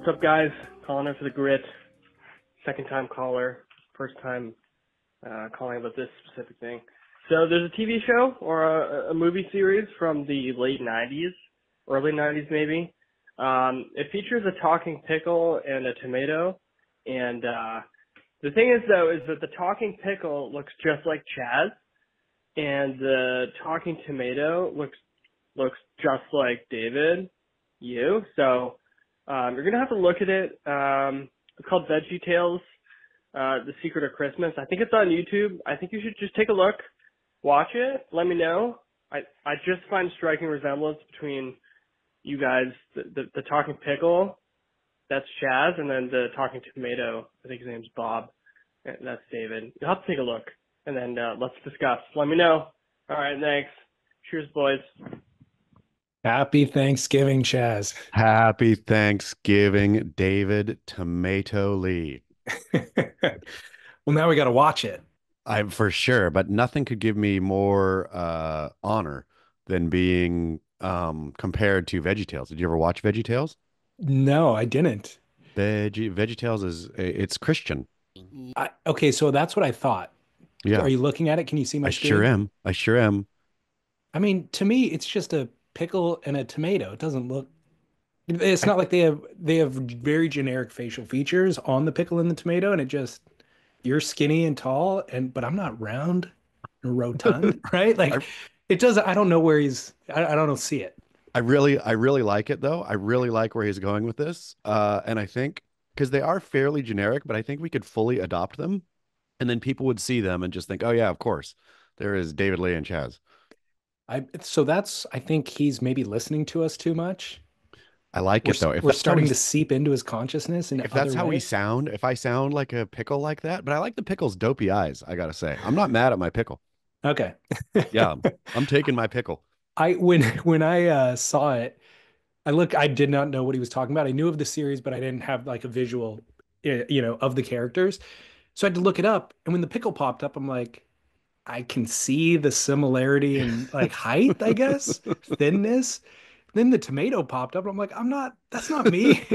What's up, guys? Calling in for the grit. Second time caller. First time calling about this specific thing. So there's a TV show or a movie series from the late 90s, early 90s maybe. It features a talking pickle and a tomato. And the thing is, though, is that the talking pickle looks just like Chaz, and the talking tomato looks just like David, you. So you're going to have to look at it. It's called Veggie Tales, The Secret of Christmas. I think it's on YouTube. I think you should just take a look, watch it, let me know. I just find striking resemblance between you guys, the talking pickle, that's Chaz, and then the talking tomato, I think his name's Bob, and that's David. You'll have to take a look, and then let's discuss. Let me know. All right, thanks. Cheers, boys. Happy Thanksgiving, Chaz. Happy Thanksgiving, David Tomato Lee. Well, now we got to watch it. I'm for sure, but nothing could give me more honor than being compared to Veggie Tales. Did you ever watch Veggie Tales? No, I didn't. Veggie Tales it's Christian. Okay, so that's what I thought. Yeah. Are you looking at it? Can you see my I screen? sure am. I sure am. I mean, to me, it's just a pickle and a tomato. It doesn't look. It's not like they have very generic facial features on the pickle and the tomato, and you're skinny and tall, but I'm not round and rotund, right? Like it does. I don't know where I don't see it. I really like it though. I really like where he's going with this. And I think because they are fairly generic, but I think we could fully adopt them, and then people would see them and just think, oh yeah, of course, there is David Lee and Chaz. I think he's maybe listening to us too much. I like it though. If We're that's starting to seep into his consciousness in if that's other how we ways. sound, if I sound like a pickle like that, but I like the pickle's dopey eyes, I gotta say. I'm not mad at my pickle. Okay. Yeah, I'm taking my pickle. When I saw it, I did not know what he was talking about. I knew of the series, but I didn't have like a visual, of the characters. So I had to look it up. And when the pickle popped up, I'm like, I can see the similarity in like height, I guess, thinness. Then the tomato popped up. And I'm like, that's not me.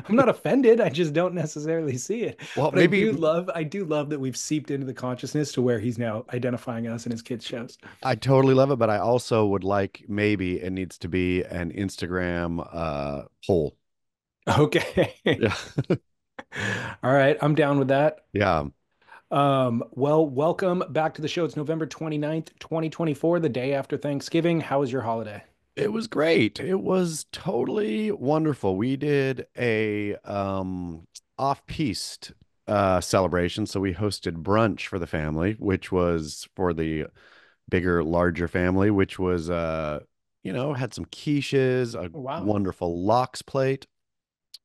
I'm not offended. I just don't necessarily see it. Well, But maybe I do love that we've seeped into the consciousness to where he's now identifying us in his kids' shows. I totally love it, but I also would like maybe it needs to be an Instagram poll. Okay. Yeah. All right. I'm down with that. Yeah. Well, welcome back to the show. It's November 29th, 2024, the day after Thanksgiving. How was your holiday? It was great. It was totally wonderful. We did a off-piste celebration. So we hosted brunch for the family, which was for the bigger, larger family, which was had some quiches, a Wow. wonderful lox plate,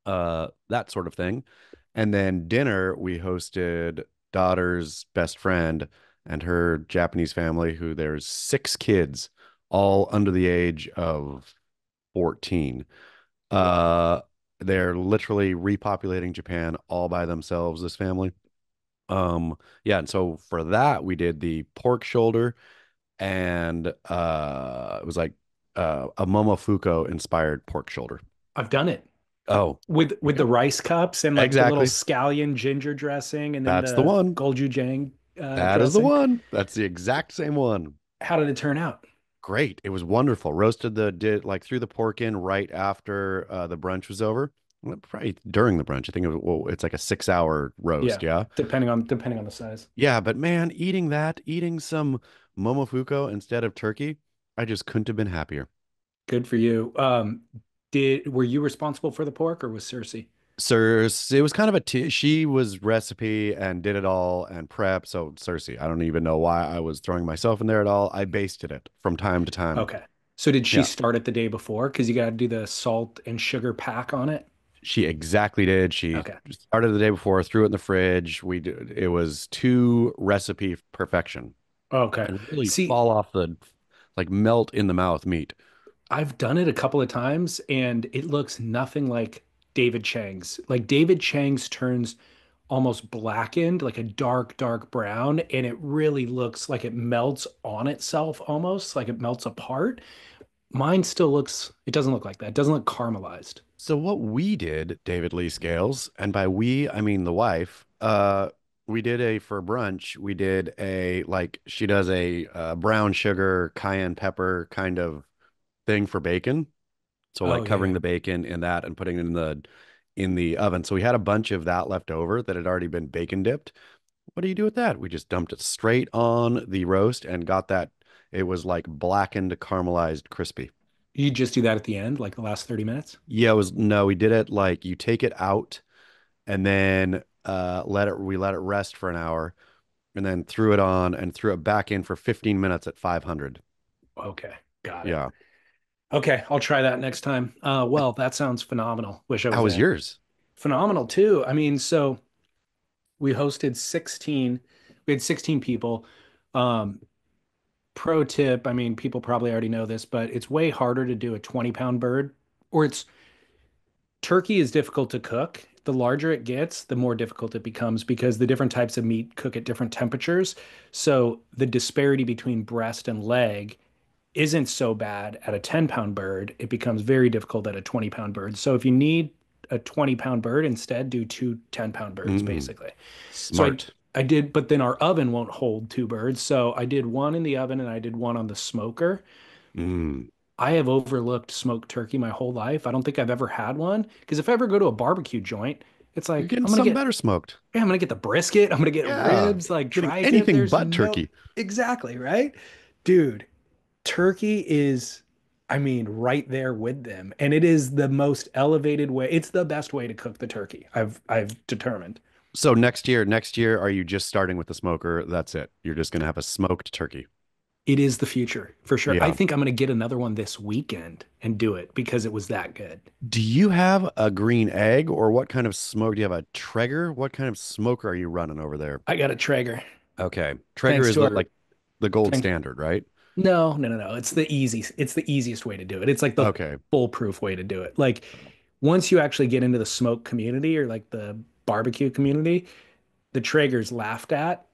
that sort of thing. And then dinner, we hosted daughter's best friend and her Japanese family, who there's 6 kids, all under the age of 14. They're literally repopulating Japan all by themselves, this family. Yeah, and so for that we did the pork shoulder, and it was like a Momofuku inspired pork shoulder. I've done it Oh, with the rice cups and like the little exactly. scallion ginger dressing and then That's the the one. gochujang That is the dressing. one. That's the exact same one. How did it turn out? Great. It was wonderful. Roasted did like threw the pork in right after the brunch was over. Well, probably during the brunch. I think it's like a 6-hour Yeah, roast. Yeah. depending on the size. Yeah. But man, eating some Momofuku instead of turkey, I just couldn't have been happier. Good for you. Were you responsible for the pork or was Cersei? Sir, it was kind of she was recipe and did it all and prep. So Cersei, I don't even know why I was throwing myself in there at all. I basted it from time to time. Okay. So did she Yeah, start it the day before? Because you got to do the salt and sugar pack on it. she exactly did. She Okay. started the day before, threw it in the fridge. It was to recipe perfection Okay. and really See, fall off like melt in the mouth meat. I've done it a couple of times and it looks nothing like David Chang's. Like David Chang's turns almost blackened, like a dark, dark brown, and it really looks like it melts on itself almost, like it melts apart. Mine still looks, it doesn't look like that. It doesn't look caramelized. So what we did, David Lee Scales, and by we, I mean the wife, we did a for brunch, we did a like she does a brown sugar cayenne pepper kind of thing for bacon. So Oh like covering yeah. the bacon in that and putting it in the oven. So we had a bunch of that left over that had already been bacon dipped. What do you do with that? We just dumped it straight on the roast and got that. It was like blackened, caramelized, crispy. You just do that at the end, like the last 30 minutes? Yeah, it was no, we did it like you take it out and then let it rest for an hour and then threw it on and threw it back in for 15 minutes at 500. Okay, got it. Yeah. Okay, I'll try that next time. Well, that sounds phenomenal. Wish I How was was there. yours? Phenomenal too. I mean, so we hosted 16, we had 16 people. Um, Pro tip, I mean, people probably already know this, but it's way harder to do a 20-pound bird, or it's turkey is difficult to cook. The larger it gets, the more difficult it becomes because the different types of meat cook at different temperatures. So the disparity between breast and leg isn't so bad at a 10-pound bird. It becomes very difficult at a 20-pound bird. So if you need a 20-pound bird, instead do two 10-pound birds, Mm, basically. So smart. I did, but then our oven won't hold two birds. So I did one in the oven and I did one on the smoker. Mm. I have overlooked smoked turkey my whole life. I don't think I've ever had one because if I ever go to a barbecue joint, it's You're like getting some better smoked. yeah, I'm gonna get the brisket, I'm gonna get Yeah. ribs, like Getting tri-tip. anything There's but no turkey. exactly right, dude. Turkey is, I mean, right there with them, and it is the most elevated way. It's the best way to cook the turkey. I've determined. So next year, are you just starting with the smoker? That's it. You're just gonna have a smoked turkey. It is the future for sure. I Yeah. think I'm gonna get another one this weekend and do it because it was that good. Do you have a green egg or what kind of smoke? Do you have a Traeger? What kind of smoker are you running over there? I got a Traeger. Okay. Traeger Thanks is to our like the gold thank standard, right? No, no, no, no. It's the easiest way to do it. It's like the Okay. foolproof way to do it. Like once you actually get into the smoke community or like the barbecue community, the Traeger's laughed at,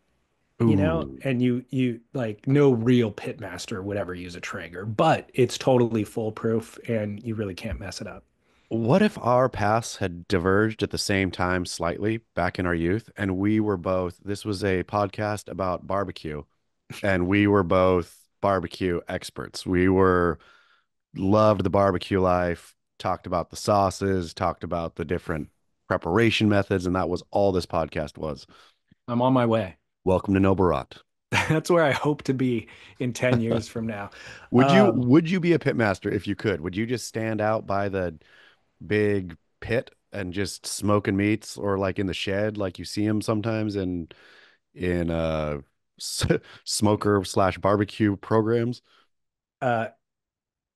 Ooh. and you like no real pit master would ever use a Traeger, but it's totally foolproof and you really can't mess it up. What if our paths had diverged at the same time slightly back in our youth and we were both, this was a podcast about barbecue and we were both barbecue experts. We were loved the barbecue life, talked about the sauces, talked about the different preparation methods, and that was all this podcast was. I'm on my way. Welcome to No Barat. That's where I hope to be in 10 years from now. Um, Would you be a pit master if you could? Would you just stand out by the big pit and just smoking meats or like in the shed like you see them sometimes in smoker slash barbecue programs? uh,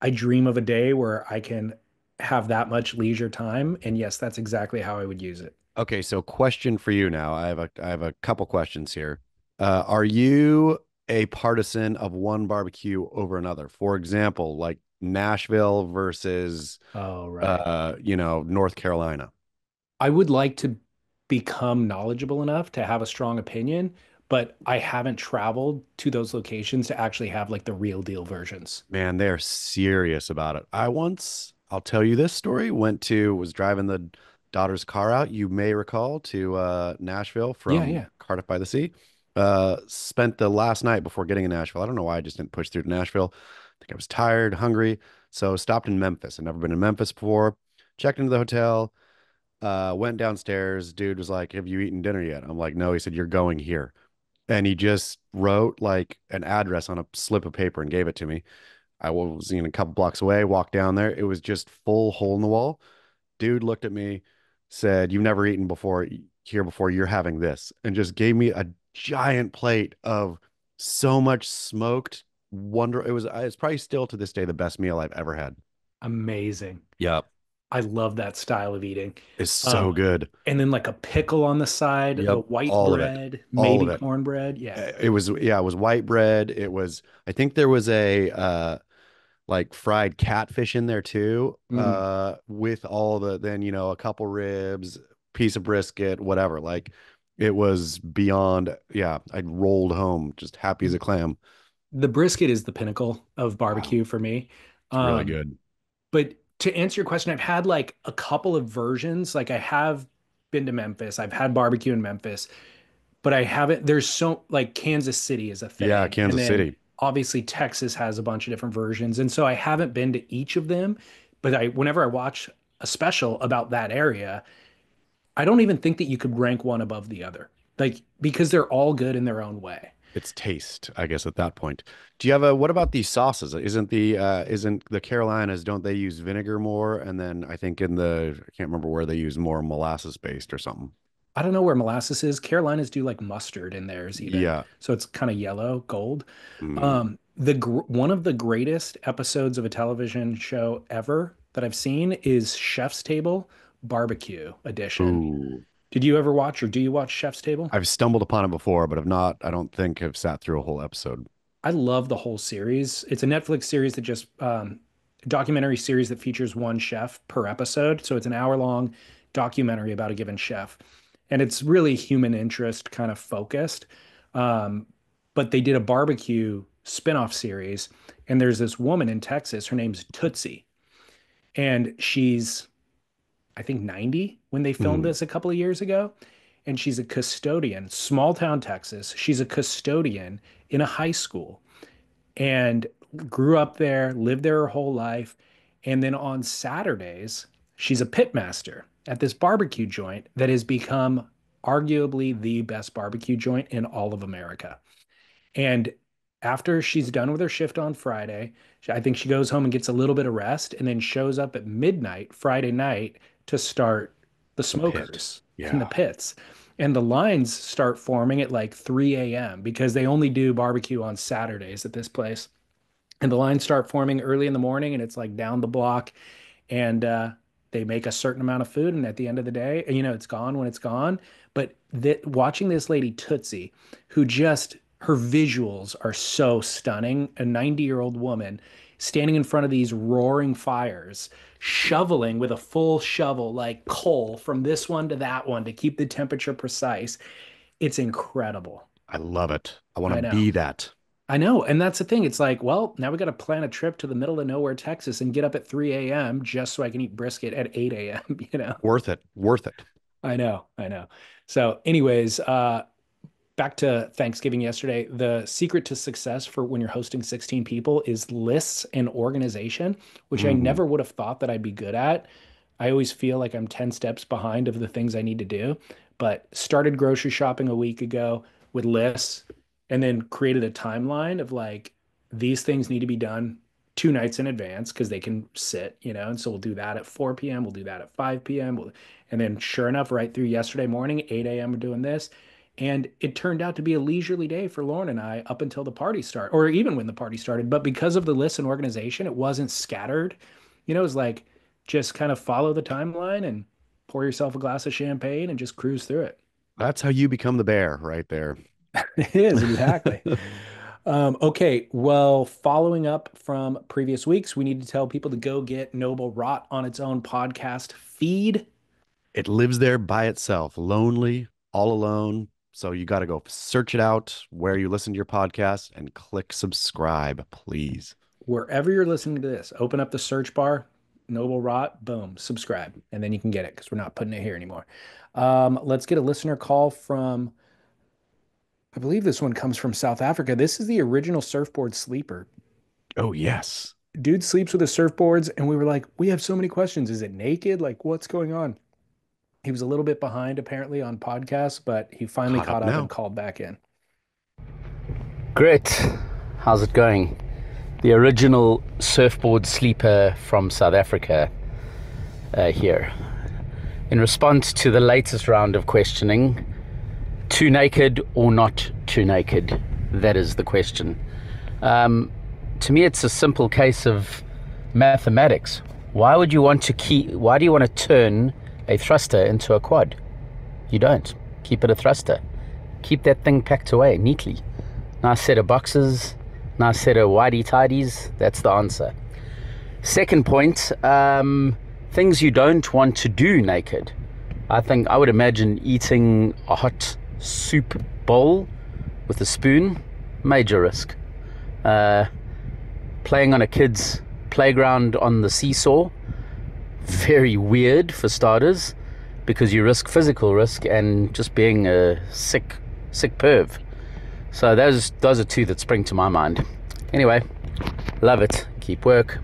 I dream of a day where I can have that much leisure time. And yes, that's exactly how I would use it. Okay, so question for you now. I have a couple questions here. Are you a partisan of one barbecue over another? For example, like Nashville versus Oh, right. North Carolina. I would like to become knowledgeable enough to have a strong opinion, but I haven't traveled to those locations to actually have like the real deal versions. Man, they're serious about it. I'll tell you this story, was driving the daughter's car out, you may recall, to Nashville Yeah, from yeah. Cardiff by the Sea. Spent the last night before getting in Nashville. I don't know why I just didn't push through to Nashville. I think I was tired, hungry. So stopped in Memphis. I've never been in Memphis before. Checked into the hotel, went downstairs. Dude was like, "Have you eaten dinner yet?" I'm like, "No." He said, "You're going here." And he just wrote like an address on a slip of paper and gave it to me. I was a couple blocks away, walked down there. It was just full hole in the wall. Dude looked at me, said, "You've never eaten before here before. You're having this," and just gave me a giant plate of so much smoked wonder. It's probably still to this day the best meal I've ever had. Amazing. Yep. I love that style of eating. It's Um, so good. and then like a pickle on the side, the Yep. white All of it. bread, All of maybe it. cornbread. Yeah. It was, yeah, it was white bread. I think there was a like fried catfish in there too, Mm. with all then, a couple ribs, piece of brisket, whatever. Like it was beyond, yeah, I rolled home just happy as a clam. The brisket is the pinnacle of Wow. barbecue for me. It's really Um, good. but to answer your question, I've had like a couple of versions. Like I have been to Memphis. I've had barbecue in Memphis, but I haven't. There's so like Kansas City is a Yeah, thing. And Kansas then City. obviously Texas has a bunch of different versions. And so I haven't been to each of them, but whenever I watch a special about that area, I don't even think that you could rank one above the other. Like because they're all good in their own way. It's taste, I guess, at that point. Do you have a, what about these sauces? Isn't the Carolinas, don't they use vinegar more? And then I think I can't remember where they use more molasses based or something. I don't know where molasses is. Carolinas do like mustard in theirs even. Yeah. So it's kind of yellow, gold. Mm. One of the greatest episodes of a television show ever that I've seen is Chef's Table Barbecue Edition. Ooh. Did you ever watch or do you watch Chef's Table? I've stumbled upon it before, but have not, I don't think have sat through a whole episode. I love the whole series. It's a Netflix series that just documentary series that features one chef per episode. So it's an hour long documentary about a given chef. And it's really human interest kind of focused. But they did a barbecue spinoff series. And there's this woman in Texas. Her name's Tootsie. And she's, I think, 90 when they filmed this a couple of years ago. And she's a custodian, small town Texas. She's a custodian in a high school and grew up there, lived there her whole life. And then on Saturdays, she's a pit master at this barbecue joint that has become arguably the best barbecue joint in all of America. And after she's done with her shift on Friday, I think she goes home and gets a little bit of rest and then shows up at midnight Friday night to start the smokers in the pits. And the lines start forming at like 3 a.m. because they only do barbecue on Saturdays at this place. And the lines start forming early in the morning and it's like down the block. And they make a certain amount of food. And at the end of the day, you know, it's gone when it's gone. But watching this lady Tootsie, who just, her visuals are so stunning, a 90-year-old woman standing in front of these roaring fires, shoveling with a full shovel, like coal from this one to that one to keep the temperature precise. It's incredible. I love it. I want to be that. I know. And that's the thing. It's like, well, now we got to plan a trip to the middle of nowhere, Texas, and get up at 3 a.m. just so I can eat brisket at 8 a.m., you know? Worth it. Worth it. I know. So anyways, back to Thanksgiving yesterday, the secret to success for when you're hosting 16 people is lists and organization, which I never would have thought that I'd be good at. I always feel like I'm 10 steps behind of the things I need to do, but started grocery shopping a week ago with lists and then created a timeline of like, these things need to be done 2 nights in advance because they can sit, you know, and so we'll do that at 4 p.m. We'll do that at 5 p.m. And then sure enough, right through yesterday morning, 8 a.m. we're doing this. And it turned out to be a leisurely day for Lauren and I up until the party started, or even when the party started. But because of the list and organization, it wasn't scattered. You know, it was like just kind of follow the timeline and pour yourself a glass of champagne and just cruise through it. That's how you become the bear right there. It is, exactly. Okay, well, following up from previous weeks, we need to tell people to go get Noble Rot on its own podcast feed. It lives there by itself, lonely, all alone. So you got to go search it out where you listen to your podcast and click subscribe, please. Wherever you're listening to this, open up the search bar, Noble Rot, boom, subscribe, and then you can get it because we're not putting it here anymore. Let's get a listener call from, I believe this one comes from South Africa. This is the original surfboard sleeper. Oh, yes. Dude sleeps with his surfboards, and we were like, we have so many questions. Is it naked? Like, what's going on? He was a little bit behind, apparently, on podcasts, but he finally caught up and called back in. Great. How's it going? The original surfboard sleeper from South Africa here. In response to the latest round of questioning, too naked or not too naked? That is the question. To me, it's a simple case of mathematics. Why do you want to turn a thruster into a quad? You don't. Keep it a thruster. Keep that thing packed away neatly. Nice set of boxes, nice set of whitey tidies. That's the answer. Second point, things you don't want to do naked. I would imagine eating a hot soup bowl with a spoon, major risk. Playing on a kid's playground on the seesaw, very weird for starters, because you risk physical risk and just being a sick perv. So those are two that spring to my mind. Anyway, love it. Keep work.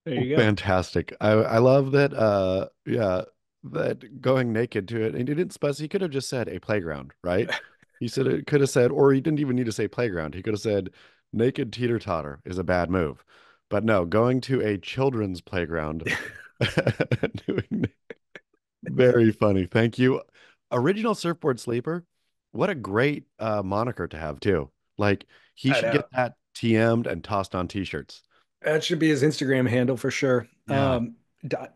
There you go. Fantastic. I love that yeah, that going naked to it. And he didn't specify, he could have just said a playground, right? He said it could have said, or he didn't even need to say playground. He could have said naked teeter-totter is a bad move. But no, going to a children's playground. doing, very funny. Thank you. Original Surfboard Sleeper. What a great moniker to have too. Like he I should know. get that TM'd and tossed on t-shirts. That should be his Instagram handle for sure. Yeah.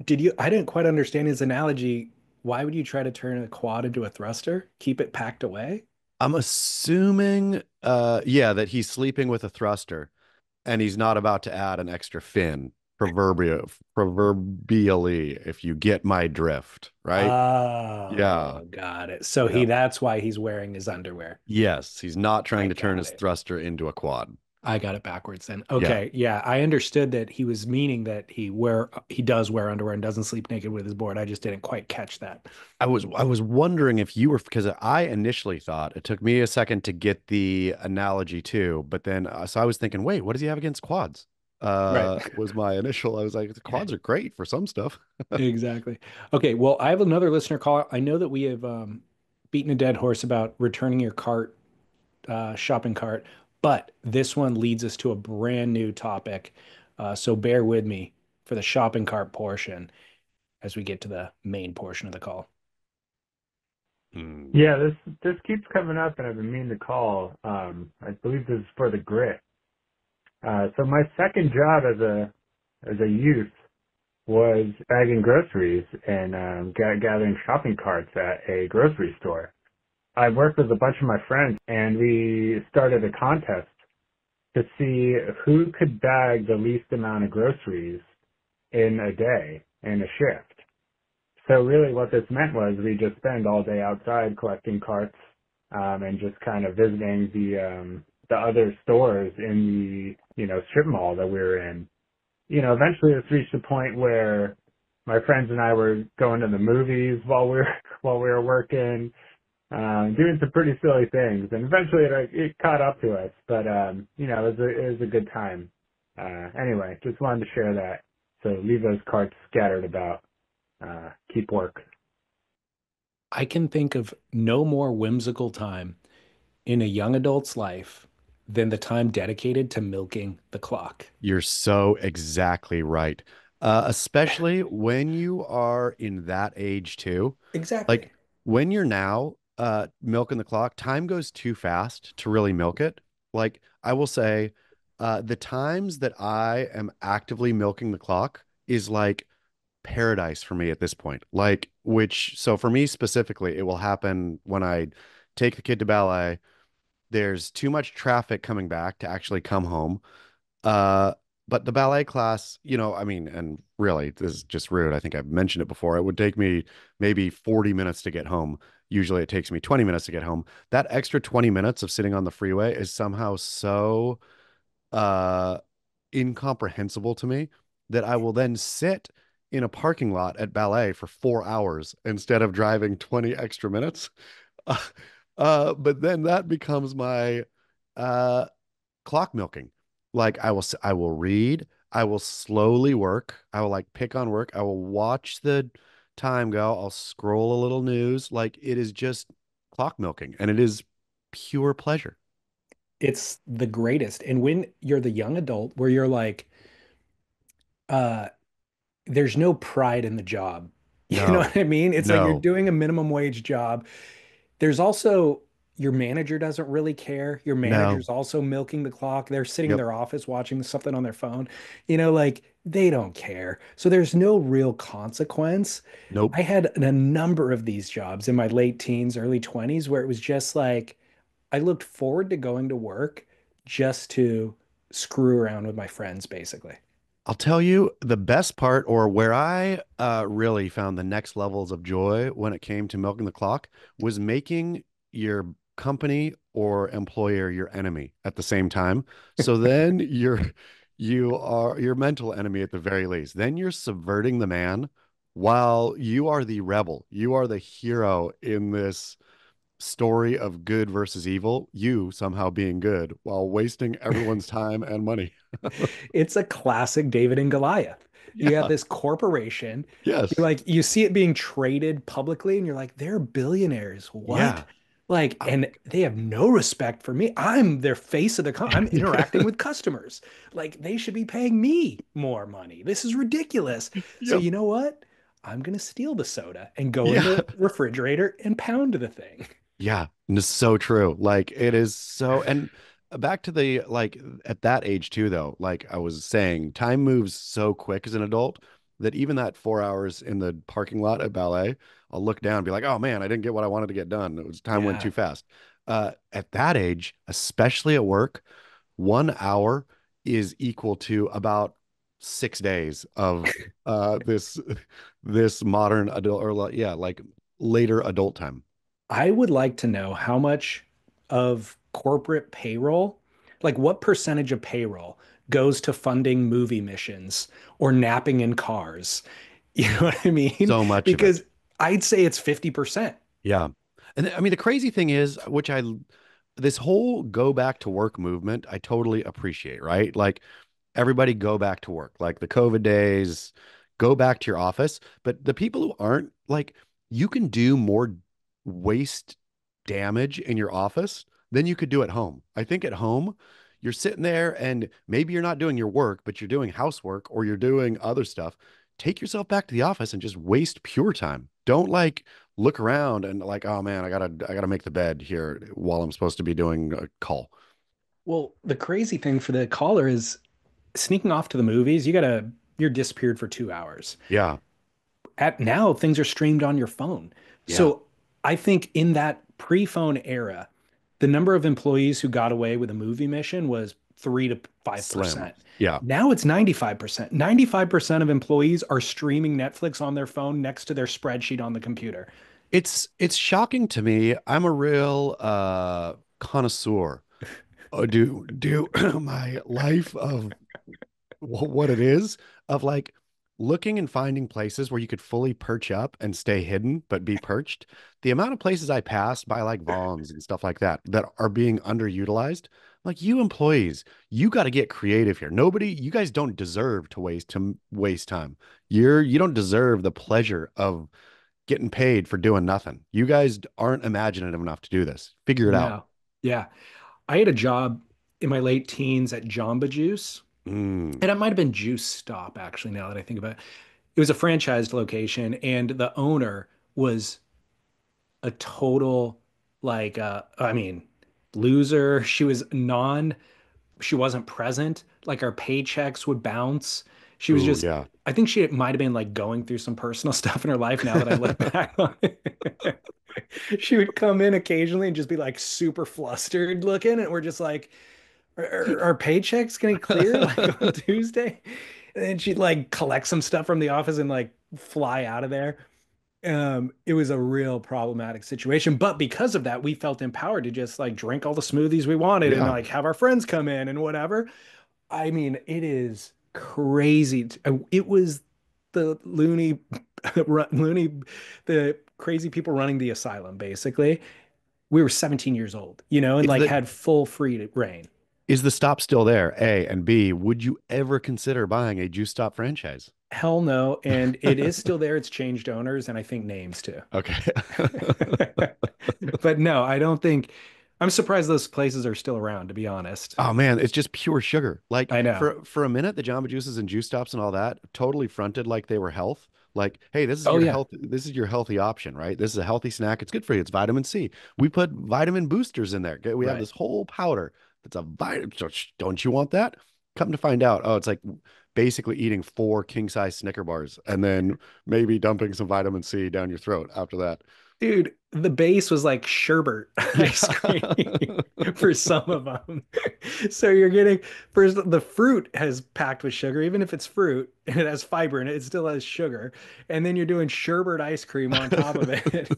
Did you? I didn't quite understand his analogy. Why would you try to turn a quad into a thruster? Keep it packed away? I'm assuming yeah, that he's sleeping with a thruster and he's not about to add an extra fin, proverbially, if you get my drift, right? Yeah. Oh, got it. So Yeah. that's why he's wearing his underwear. Yes, he's not trying I to turn got his it. thruster into a quad. I got it backwards then. Okay, yeah, I understood that he was meaning that he does wear underwear and doesn't sleep naked with his board. I just didn't quite catch that. I was wondering if you were, because I initially thought, it took me a second to get the analogy too, but then so I was thinking, wait, what does he have against quads? Right. Was my initial. I was like, the quads are great for some stuff. Exactly. Okay, well, I have another listener call. I know that we have beaten a dead horse about returning your cart, shopping cart, but this one leads us to a brand new topic. So bear with me for the shopping cart portion as we get to the main portion of the call. Yeah, this keeps coming up, and I've been meaning to call. I believe this is for the grit. So my second job as a youth was bagging groceries and gathering shopping carts at a grocery store. I worked with a bunch of my friends, and we started a contest to see who could bag the least amount of groceries in a day, in a shift. So really what this meant was we just spend all day outside collecting carts and just kind of visiting the other stores in the strip mall that we were in. Eventually it's reached a point where my friends and I were going to the movies while we were working, doing some pretty silly things, and eventually it caught up to us. But it was a good time. Anyway, just wanted to share that. So leave those carts scattered about. Keep work. I can think of no more whimsical time in a young adult's life than the time dedicated to milking the clock. You're so exactly right. Especially when you are in that age too. Exactly. Like when you're now milking the clock, time goes too fast to really milk it. Like I will say, the times that I am actively milking the clock is like paradise for me at this point. Like, so for me specifically, it will happen when I take the kid to ballet. There's too much traffic coming back to actually come home. Uh, but the ballet class, I mean, and really, this is just rude. I think I've mentioned it before. It would take me maybe 40 minutes to get home. Usually it takes me 20 minutes to get home. That extra 20 minutes of sitting on the freeway is somehow so uh incomprehensible to me that I will then sit in a parking lot at ballet for 4 hours instead of driving 20 extra minutes. But then that becomes my uh clock milking. Like I will read, I will slowly work, I will like pick on work, I will watch the time go, I'll scroll a little news. Like it is just clock milking, and it is pure pleasure. It's the greatest. And when you're the young adult where you're like, uh, there's no pride in the job. You know No, what I mean? It's like you're no, doing a minimum wage job. There's also your manager doesn't really care. Your no. manager's also milking the clock. They're sitting in Yep. their office watching something on their phone. Like they don't care. So there's no real consequence. Nope. I had a number of these jobs in my late teens, early 20s where it was just like I looked forward to going to work just to screw around with my friends, basically. I'll tell you the best part, or where I really found the next levels of joy when it came to milking the clock, was making your company or employer your enemy at the same time. So then You are your mental enemy at the very least. Then you're subverting the man while you are the rebel. You are the hero in this story of good versus evil, you somehow being good while wasting everyone's time and money. It's a classic David and Goliath. You have Yeah. this corporation, Yes. you see it being traded publicly, and you're like, they're billionaires. What? Yeah. Like, Uh, and they have no respect for me. I'm their face of I'm interacting with customers. Like, they should be paying me more money. This is ridiculous. So Yep. you know what? I'm gonna steal the soda and go in Yeah. the refrigerator and pound the thing. Yeah. And it's so true. Like it is so, and back to the like at that age too, though, like I was saying, time moves so quick as an adult that even that 4 hours in the parking lot at ballet, I'll look down and be like, oh man, I didn't get what I wanted to get done. It was time went Yeah. too fast. At that age, especially at work, 1 hour is equal to about 6 days of this modern adult or yeah, like later adult time. I would like to know how much of corporate payroll, like what percentage of payroll goes to funding movie missions or napping in cars. You know what I mean? So much of it. Because I'd say it's 50%. Yeah. And I mean, the crazy thing is, this whole go back to work movement, I totally appreciate, right? Like everybody go back to work, like the COVID days, go back to your office. But the people who aren't, like, you can do more waste damage in your office than you could do at home. I think at home, you're sitting there and maybe you're not doing your work, but you're doing housework or you're doing other stuff. Take yourself back to the office and just waste pure time. Don't like look around and like, oh man, I gotta make the bed here while I'm supposed to be doing a call. Well, the crazy thing for the caller is sneaking off to the movies, you're disappeared for 2 hours. Yeah, At now, things are streamed on your phone. yeah, So I think in that pre-phone era, the number of employees who got away with a movie mission was 3 to 5%. slim. Yeah. Now it's 95%. 95% of employees are streaming Netflix on their phone next to their spreadsheet on the computer. It's shocking to me. I'm a real connoisseur. Do my life of what it is of like looking and finding places where you could fully perch up and stay hidden but be perched. The amount of places I passed by like Vons and stuff like that that are being underutilized. Like you employees, you got to get creative here. You guys don't deserve to waste time. You don't deserve the pleasure of getting paid for doing nothing. You guys aren't imaginative enough to do this. Figure it out. No. Yeah. I had a job in my late teens at Jamba Juice, Mm. and it might have been Juice Stop, actually, now that I think about it. It was a franchised location, and the owner was a total, I mean, loser. She wasn't present. Like our paychecks would bounce. She was Ooh, just, yeah. I think she might have been like going through some personal stuff in her life now that I look back on it. She would come in occasionally and just be like super flustered looking, and we're just like, our paychecks gonna clear like on Tuesday? And then she'd like collect some stuff from the office and like fly out of there. It was a real problematic situation, but because of that, we felt empowered to just like drink all the smoothies we wanted and Yeah. like have our friends come in and whatever. I mean, it is crazy. It was the loony, the crazy people running the asylum, basically. We were 17 years old, and Is like the had full free reign. is the stop still there? A and B, would you ever consider buying a Juice Stop franchise? Hell no. And it is still there. It's changed owners and I think names too. Okay. But no, I don't think I'm surprised those places are still around, to be honest. Oh man, it's just pure sugar. Like I know. for a minute, the Jamba Juices and Juice Stops and all that totally fronted like they were health. Like, hey, Oh yeah. this is your healthy option, right? This is a healthy snack. It's good for you. It's vitamin C. We put vitamin boosters in there. We have Right. this whole powder that's a vitamin. Don't you want that? Come to find out, oh, it's like basically eating four king size Snicker bars and then maybe dumping some vitamin C down your throat after that. Dude, the base was like sherbet ice cream for some of them. So you're getting first the fruit has packed with sugar, even if it's fruit and it has fiber in it, it still has sugar. And then you're doing sherbet ice cream on top of it.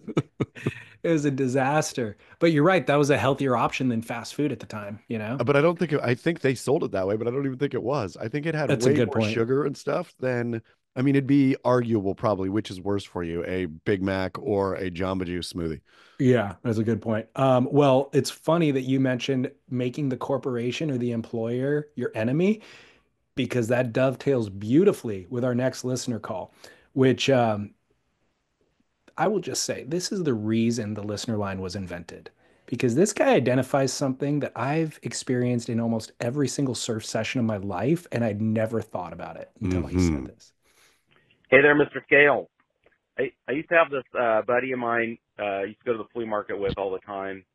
It was a disaster. But you're right, that was a healthier option than fast food at the time, you know? But I don't think I think they sold it that way, but I don't even think it was. I think it had That's a way good more point. sugar and stuff than I mean, it'd be arguable probably which is worse for you, a Big Mac or a Jamba Juice smoothie. Yeah, that's a good point. Well, it's funny that you mentioned making the corporation or the employer your enemy, because that dovetails beautifully with our next listener call, which I will just say this is the reason the listener line was invented. Because this guy identifies something that I've experienced in almost every single surf session of my life, and I'd never thought about it until he said this. Hey there, Mr. Scale. I used to have this buddy of mine I used to go to the flea market with all the time.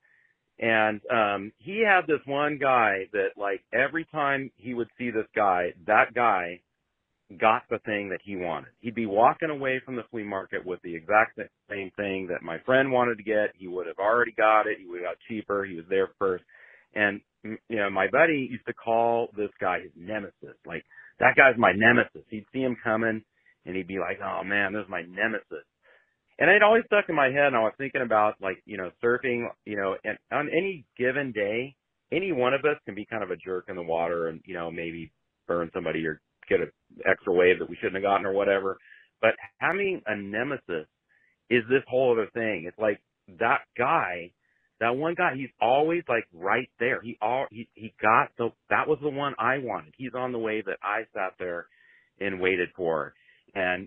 And he had this one guy that, like, every time he would see this guy, that guy got the thing that he wanted. He'd be walking away from the flea market with the exact same thing that my friend wanted to get. He would have already got it. He would have got cheaper. He was there first. And, you know, my buddy used to call this guy his nemesis. Like, that guy's my nemesis. He'd see him coming, and he'd be like, oh, man, this is my nemesis. And it always stuck in my head, and I was thinking about, like, you know, surfing, you know, and on any given day, any one of us can be kind of a jerk in the water and, you know, maybe burn somebody or get an extra wave that we shouldn't have gotten or whatever. But having a nemesis is this whole other thing. It's like that guy, that one guy, he's always, like, right there. He got that was the one I wanted. He's on the wave that I sat there and waited for. And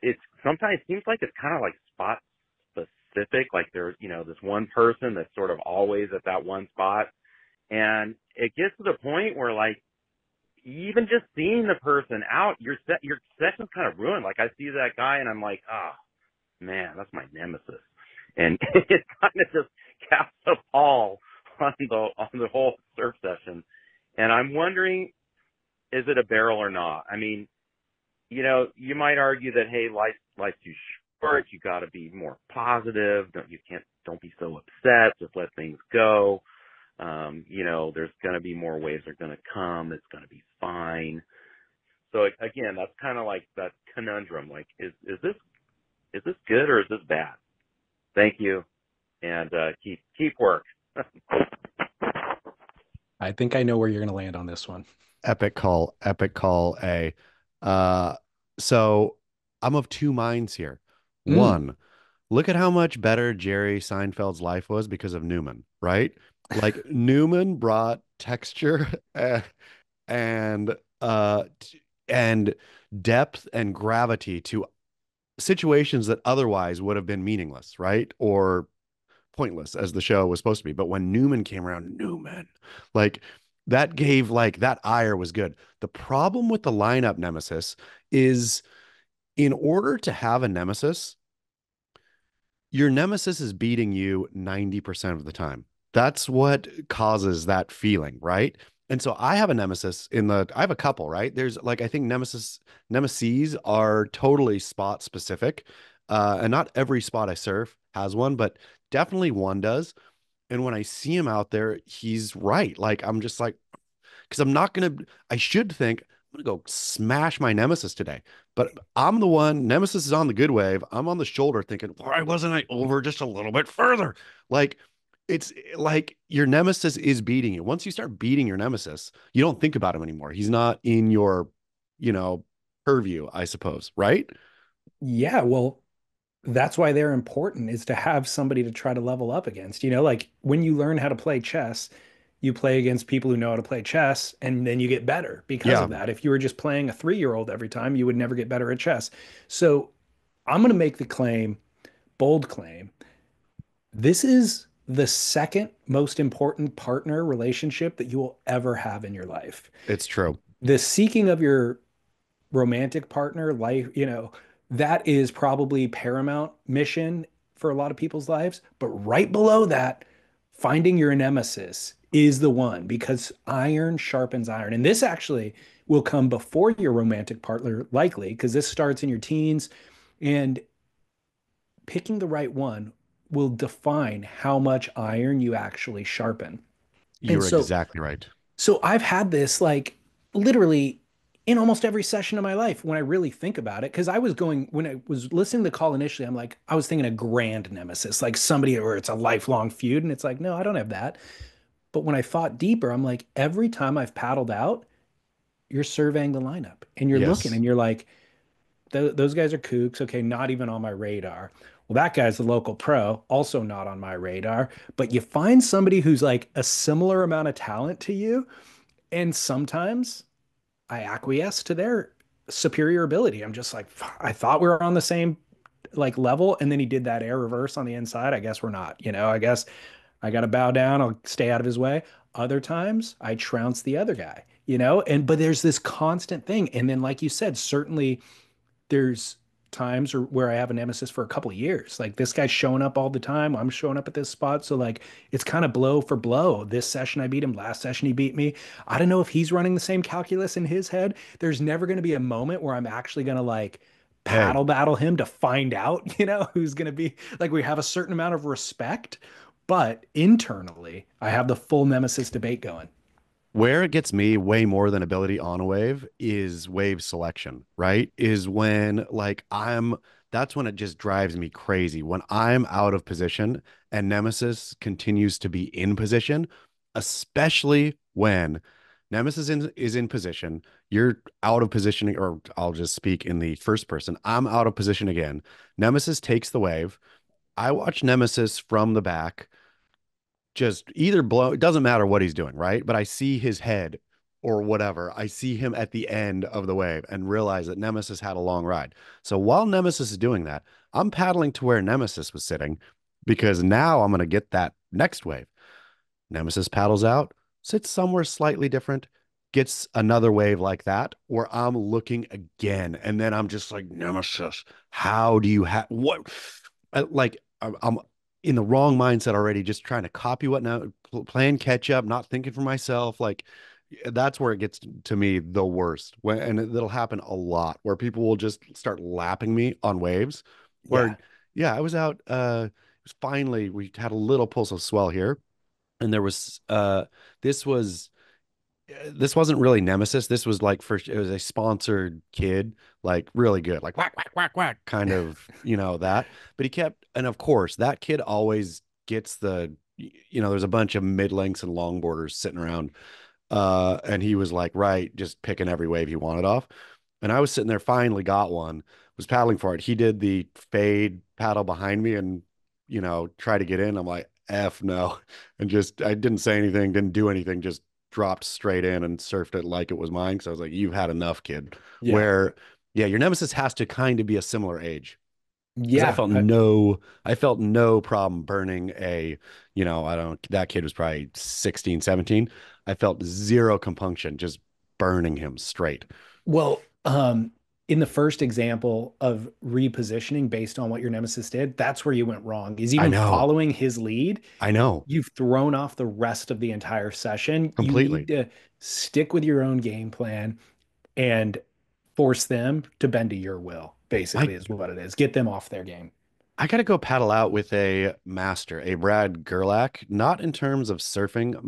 it's sometimes seems like it's kind of like spot specific, like there's, you know, this one person that's sort of always at that one spot. And it gets to the point where, like, even just seeing the person out, your session's kind of ruined. Like, I see that guy and I'm like, oh man, that's my nemesis. And it kind of just casts a pall on the whole surf session. And I'm wondering, is it a barrel or not? I mean, you know, you might argue that, hey, life's too short. You got to be more positive. Don't be so upset. Just let things go. You know, there's going to be more waves that are going to come. It's going to be fine. So again, that's kind of like that conundrum. Like, is this good or is this bad? Thank you, and keep work. I think I know where you're going to land on this one. Epic call, A. So I'm of two minds here. One, look at how much better Jerry Seinfeld's life was because of Newman, right? Like, Newman brought texture and depth and gravity to situations that otherwise would have been meaningless, right? Or pointless, as the show was supposed to be. But when Newman came around, like, that gave, like, that ire was good. The problem with the lineup nemesis is, in order to have a nemesis, your nemesis is beating you 90% of the time. That's what causes that feeling, right? And so I have a nemesis I have a couple, right? There's, like, I think nemeses are totally spot specific. And not every spot I surf has one, but definitely one does. And when I see him out there, he's right. Like, I'm just like, because I should think I'm going to go smash my nemesis today. But I'm the one, nemesis is on the good wave. I'm on the shoulder thinking, why wasn't I over just a little bit further? Like, it's like your nemesis is beating you. Once you start beating your nemesis, you don't think about him anymore. He's not in your, you know, purview, I suppose, right? Yeah, well, that's why they're important, is to have somebody to try to level up against. You know, like when you learn how to play chess, you play against people who know how to play chess, and then you get better because of that. If you were just playing a 3-year-old every time, you would never get better at chess. So I'm going to make the claim, bold claim. This is the second most important partner relationship that you will ever have in your life. It's true. The seeking of your romantic partner, life, you know, that is probably paramount mission for a lot of people's lives. But right below that, finding your nemesis is the one, because iron sharpens iron. And this actually will come before your romantic partner, likely, because this starts in your teens. And picking the right one will define how much iron you actually sharpen. You're exactly right. So I've had this, like, literally in almost every session of my life when I really think about it. Because I was going, when I was listening to the call initially, I'm like, I was thinking a grand nemesis, like somebody where it's a lifelong feud. And it's like, no, I don't have that. But when I thought deeper, I'm like, every time I've paddled out, you're surveying the lineup and you're looking Yes. and you're like, those guys are kooks. Okay, not even on my radar. Well, that guy's the local pro, also not on my radar. But you find somebody who's like a similar amount of talent to you, and sometimes I acquiesce to their superior ability. I'm just like, I thought we were on the same like level, and then he did that air reverse on the inside. I guess we're not. I guess I got to bow down. I'll stay out of his way. Other times I trounce the other guy. And but there's this constant thing. And then, like you said, certainly there's times where I have a nemesis for a couple of years. Like this guy's showing up all the time. I'm showing up at this spot. So like it's kind of blow for blow. This session I beat him. Last session he beat me. I don't know if he's running the same calculus in his head. There's never going to be a moment where I'm actually going to like Hey, paddle battle him to find out, who's going to be like we have a certain amount of respect, but internally I have the full nemesis debate going. where it gets me way more than ability on a wave is wave selection, right? Is when like that's when it just drives me crazy. When I'm out of position and Nemesis continues to be in position, especially when Nemesis is in position, you're out of positioning, or I'll just speak in the first person. I'm out of position again. Nemesis takes the wave. I watch Nemesis from the back just either blow, it doesn't matter what he's doing, right? But I see his head or whatever. I see him at the end of the wave and realize that Nemesis had a long ride. So while Nemesis is doing that, I'm paddling to where Nemesis was sitting because now I'm going to get that next wave. Nemesis paddles out, sits somewhere slightly different, gets another wave like that, where I'm looking again. And then I'm just like, Nemesis, how do you have what? Like, I'm in the wrong mindset already, just trying to copy what now, playing catch up, not thinking for myself. Like, that's where it gets to me the worst. And it'll happen a lot where people will just start lapping me on waves. Yeah. Where, yeah, I was out. It was finally, we had a little pulse of swell here, and there was this was this wasn't really Nemesis. This was like it was a sponsored kid, like really good, like whack whack whack whack, kind of that. But he kept, and of course that kid always gets there's a bunch of mid lengths and longboarders sitting around, and he was like just picking every wave he wanted off. And I was sitting there, finally got one, was paddling for it. He did the fade paddle behind me and try to get in. I'm like, F no. And just, I didn't say anything, didn't do anything, just dropped straight in and surfed it like it was mine. So I was like, you've had enough, kid. Yeah. Where, yeah, your nemesis has to kind of be a similar age. Because Yeah. I felt no problem burning I don't, that kid was probably 16, 17. I felt zero compunction, just burning him straight. Well, in the first example of repositioning based on what your nemesis did, that's where you went wrong. Is I even know. following his lead, I know. you've thrown off the rest of the entire session. You need Completely. to stick with your own game plan and force them to bend to your will, I basically, is what it is. Get them off their game. I gotta go paddle out with a master, a Brad Gerlach, not in terms of surfing.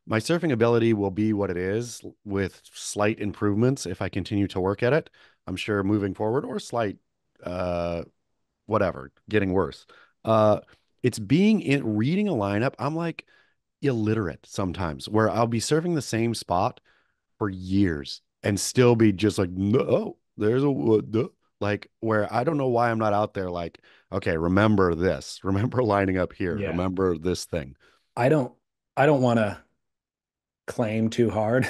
My surfing ability will be what it is with slight improvements if I continue to work at it. I'm sure moving forward, or slight uh whatever, getting worse. Uh it's being in reading a lineup. I'm like illiterate sometimes where I'll be surfing the same spot for years and still be just like, no, there's a wood, like where I don't know why I'm not out there like, okay, remember this, remember lining up here, Yeah. remember this thing. I don't I don't want to claim too hard,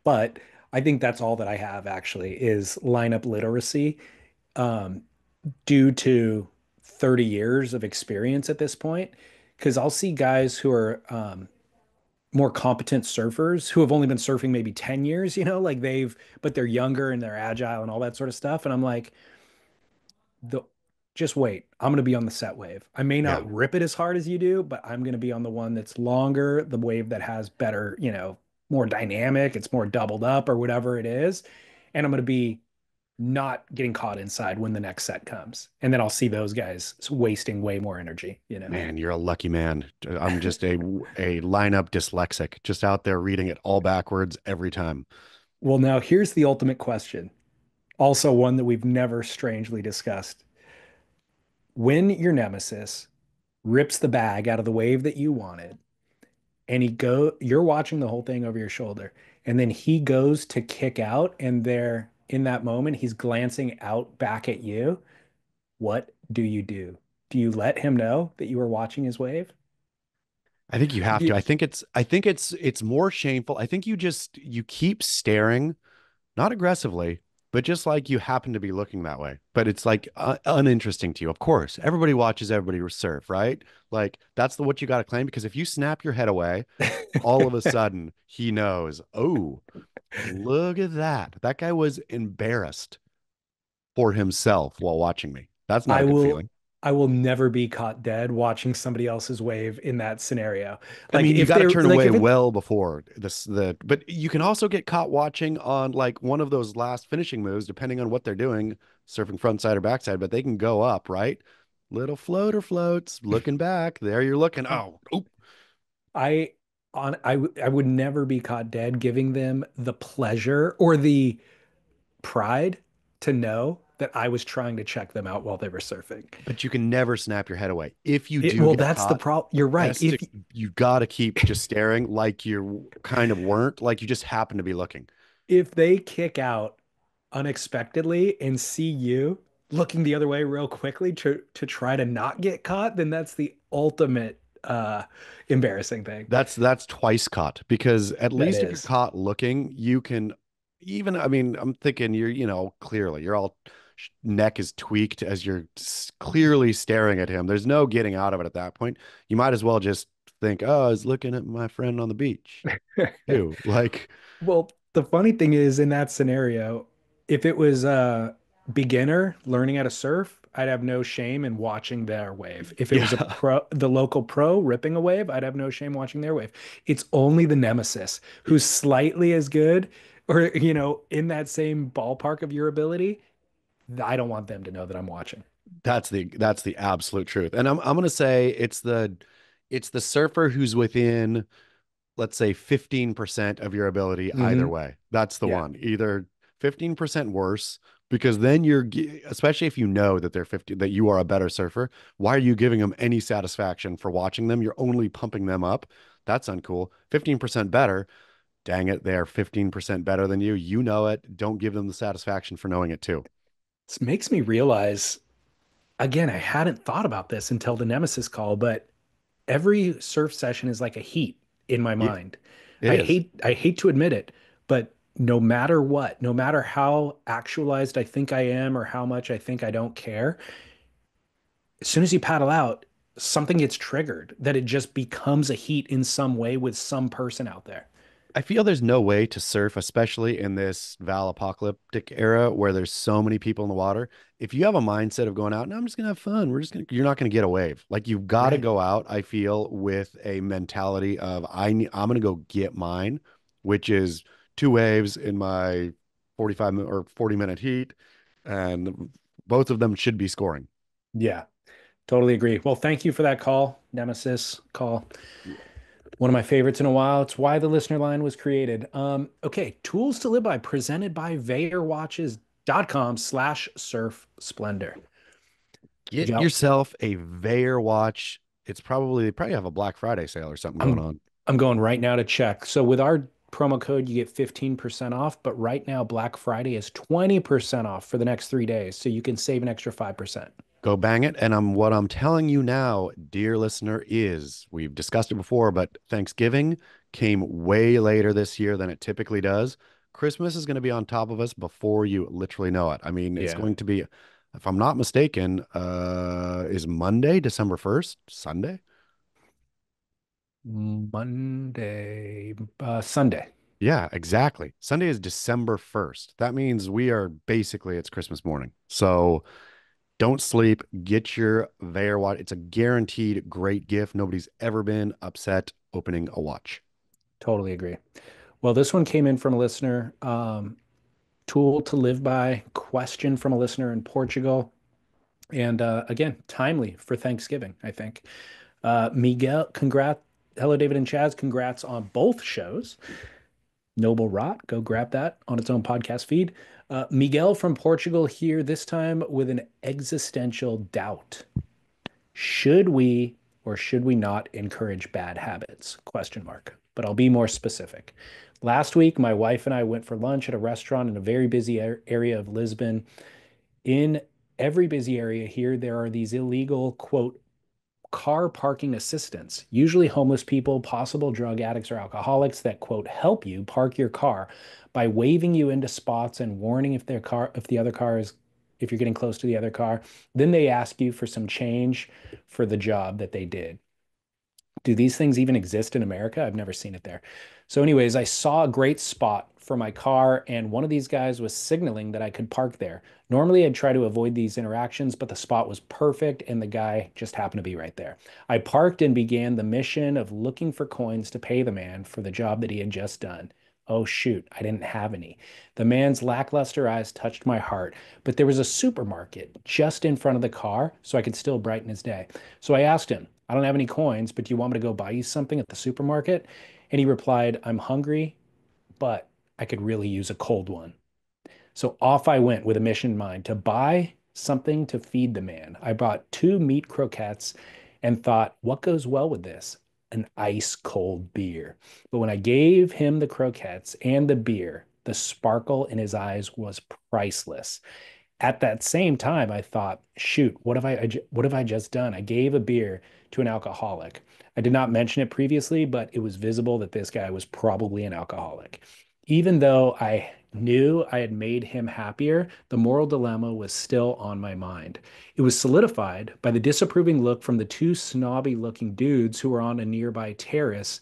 but I think that's all that I have actually is lineup literacy. Um, due to 30 years of experience at this point. Because I'll see guys who are more competent surfers who have only been surfing maybe 10 years, like but they're younger and they're agile and all that sort of stuff. And I'm like, the, just wait. I'm going to be on the set wave. I may Yeah. not rip it as hard as you do, but I'm going to be on the one that's longer, the wave that has better, more dynamic, it's more doubled up or whatever it is. And I'm going to be not getting caught inside when the next set comes. And then I'll see those guys wasting way more energy. Man, you're a lucky man. I'm just a lineup dyslexic, just out there reading it all backwards every time. Well, now here's the ultimate question. Also one that we've never strangely discussed. When your nemesis rips the bag out of the wave that you wanted, and you're watching the whole thing over your shoulder, and then he goes to kick out, and there in that moment, he's glancing out back at you. What do you do? Do you let him know that you were watching his wave? I think you have You, to. I think it's more shameful. I think you keep staring, not aggressively, but just like you happen to be looking that way. But it's like uninteresting to you. Of course, everybody watches everybody surf, right? Like that's the what you got to claim because if you snap your head away, all of a sudden he knows, oh, look at that. That guy was embarrassed for himself while watching me. That's not a I good will feeling. I will never be caught dead watching somebody else's wave in that scenario. I Like mean, you if got to they're turn like away if it well before but you can also get caught watching on like one of those last finishing moves, depending on what they're doing, surfing front side or backside, but they can go up, right? Little floater floats, looking back. There you're looking. Oh, oop. I I would never be caught dead giving them the pleasure or the pride to know that I was trying to check them out while they were surfing. But you can never snap your head away. If you It, do well, get that's the caught, problem. You're right. best to, you got to keep just staring like you kind of weren't, like you just happen to be looking. If they kick out unexpectedly and see you looking the other way real quickly to try to not get caught, then that's the ultimate embarrassing thing. That's twice caught because at That least if you're is. caught looking, you can even, I mean, I'm thinking clearly you're all neck is tweaked as you're clearly staring at him. There's no getting out of it at that point. You might as well just think, oh, I was looking at my friend on the beach too. Like, Well, the funny thing is in that scenario, if it was a beginner learning how to surf, I'd have no shame in watching their wave. If it was a yeah, pro, the local pro ripping a wave, I'd have no shame watching their wave. It's only the nemesis who's slightly as good or, in that same ballpark of your ability. I don't want them to know that I'm watching. that's the absolute truth. And I'm gonna say it's the surfer who's within, let's say, 15% of your ability either Hmm. way. That's the Yeah. one. Either 15% worse, because then especially if you know that they're 50, that you are a better surfer, why are you giving them any satisfaction for watching them? You're only pumping them up. That's uncool. 15% better. Dang it, they are 15% better than you. You know it. Don't give them the satisfaction for knowing it too. This makes me realize, again, I hadn't thought about this until the nemesis call, but every surf session is like a heat in my Yeah, mind. it I is. hate I hate to admit it, but no matter what, no matter how actualized I think I am or how much I think I don't care, as soon as you paddle out, something gets triggered that it just becomes a heat in some way with some person out there. I feel there's no way to surf, especially in this Val apocalyptic era where there's so many people in the water. If you have a mindset of going out, no, I'm just gonna have fun. You're not gonna get a wave. Like you've got to Right. go out, I feel, with a mentality of I'm gonna go get mine, which is two waves in my or 40-minute heat, and both of them should be scoring. Yeah, totally agree. Well, thank you for that call, Nemesis call. One of my favorites in a while. It's why the listener line was created. Okay, tools to live by presented by VayerWatches.com/surf splendor. Get Yep. yourself a Veyer watch. It's they probably have a Black Friday sale or something going I'm on. I'm going right now to check. So with our promo code, you get 15% off, but right now Black Friday is 20% off for the next 3 days. So you can save an extra 5%. Go bang it. And what I'm telling you now, dear listener, is we've discussed it before, but Thanksgiving came way later this year than it typically does. Christmas is going to be on top of us before you literally know it. I mean, it's Yeah. going to be, if I'm not mistaken, is Monday, December 1st, Sunday? Monday, Sunday. Yeah, exactly. Sunday is December 1st. That means it's Christmas morning. So don't sleep. Get your Veyer watch. It's a guaranteed great gift. Nobody's ever been upset opening a watch. Totally agree. Well, this one came in from a listener. Tool to live by, question from a listener in Portugal. And again, timely for Thanksgiving, I think. Miguel, congrats. Hello, David and Chaz. Congrats on both shows. Noble Rot. Go grab that on its own podcast feed. Miguel from Portugal here, this time with an existential doubt. Should we or should we not encourage bad habits? Question mark. But I'll be more specific. Last week, my wife and I went for lunch at a restaurant in a very busy area of Lisbon. In every busy area here, there are these illegal, quote, car parking assistants, usually homeless people, possible drug addicts or alcoholics that, quote, help you park your car by waving you into spots and warning if the other car is, if you're getting close to the other car. Then they ask you for some change for the job that they did. Do these things even exist in America? I've never seen it there. So, anyways, I saw a great spot for my car, and one of these guys was signaling that I could park there. Normally, I'd try to avoid these interactions, but the spot was perfect, and the guy just happened to be right there. I parked and began the mission of looking for coins to pay the man for the job that he had just done. Oh, shoot, I didn't have any. The man's lackluster eyes touched my heart, but there was a supermarket just in front of the car, so I could still brighten his day. So I asked him, I don't have any coins, but do you want me to go buy you something at the supermarket? And he replied, I'm hungry, but I could really use a cold one. So off I went with a mission in mind to buy something to feed the man. I bought 2 meat croquettes and thought, what goes well with this? An ice cold beer. But when I gave him the croquettes and the beer, the sparkle in his eyes was priceless. At that same time, I thought, shoot, what have I just done? I gave a beer to an alcoholic. I did not mention it previously, but it was visible that this guy was probably an alcoholic. Even though I knew I had made him happier, the moral dilemma was still on my mind. It was solidified by the disapproving look from the 2 snobby-looking dudes who were on a nearby terrace,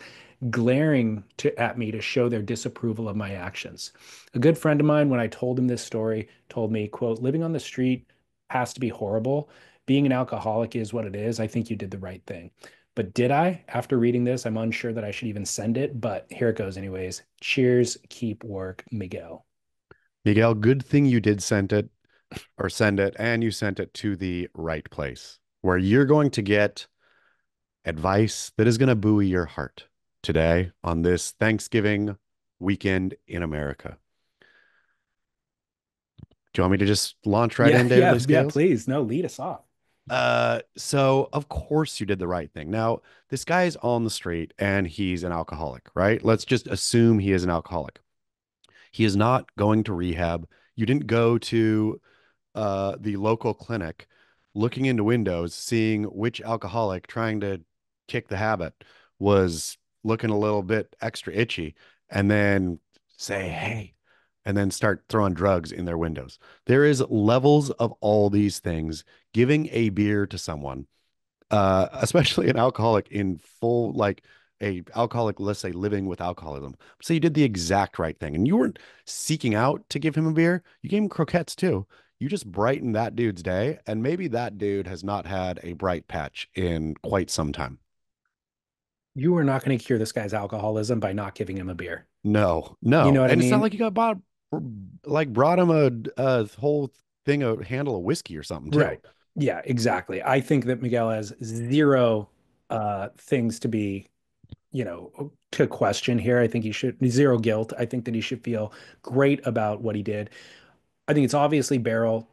glaring at me to show their disapproval of my actions. A good friend of mine, when I told him this story, told me, quote, living on the street has to be horrible. Being an alcoholic is what it is. I think you did the right thing. But did I? After reading this, I'm unsure that I should even send it, but here it goes anyways. Cheers, keep work, Miguel. Miguel, good thing you did send it, and you sent it to the right place where you're going to get advice that is going to buoy your heart today on this Thanksgiving weekend in America. Do you want me to just launch right into Daily Scales? Yeah, please. No, lead us off. So of course you did the right thing. Now, this guy is on the street and he's an alcoholic, right? Let's just assume he is an alcoholic. He is not going to rehab. You didn't go to the local clinic looking into windows, seeing which alcoholic trying to kick the habit was looking a little bit extra itchy, and then say, hey, and then start throwing drugs in their windows. There is levels of all these things. Giving a beer to someone, especially an alcoholic in full, like a alcoholic, let's say living with alcoholism. So you did the exact right thing, and you weren't seeking out to give him a beer. You gave him croquettes too. You just brightened that dude's day, and maybe that dude has not had a bright patch in quite some time. You are not going to cure this guy's alcoholism by not giving him a beer. No. You know what I And it's not mean? like you brought him a whole thing, a handle of whiskey or something too. Right. Yeah, exactly. I think that Miguel has zero things to be, to question here. I think he should zero guilt. I think that he should feel great about what he did. I think it's obviously barrel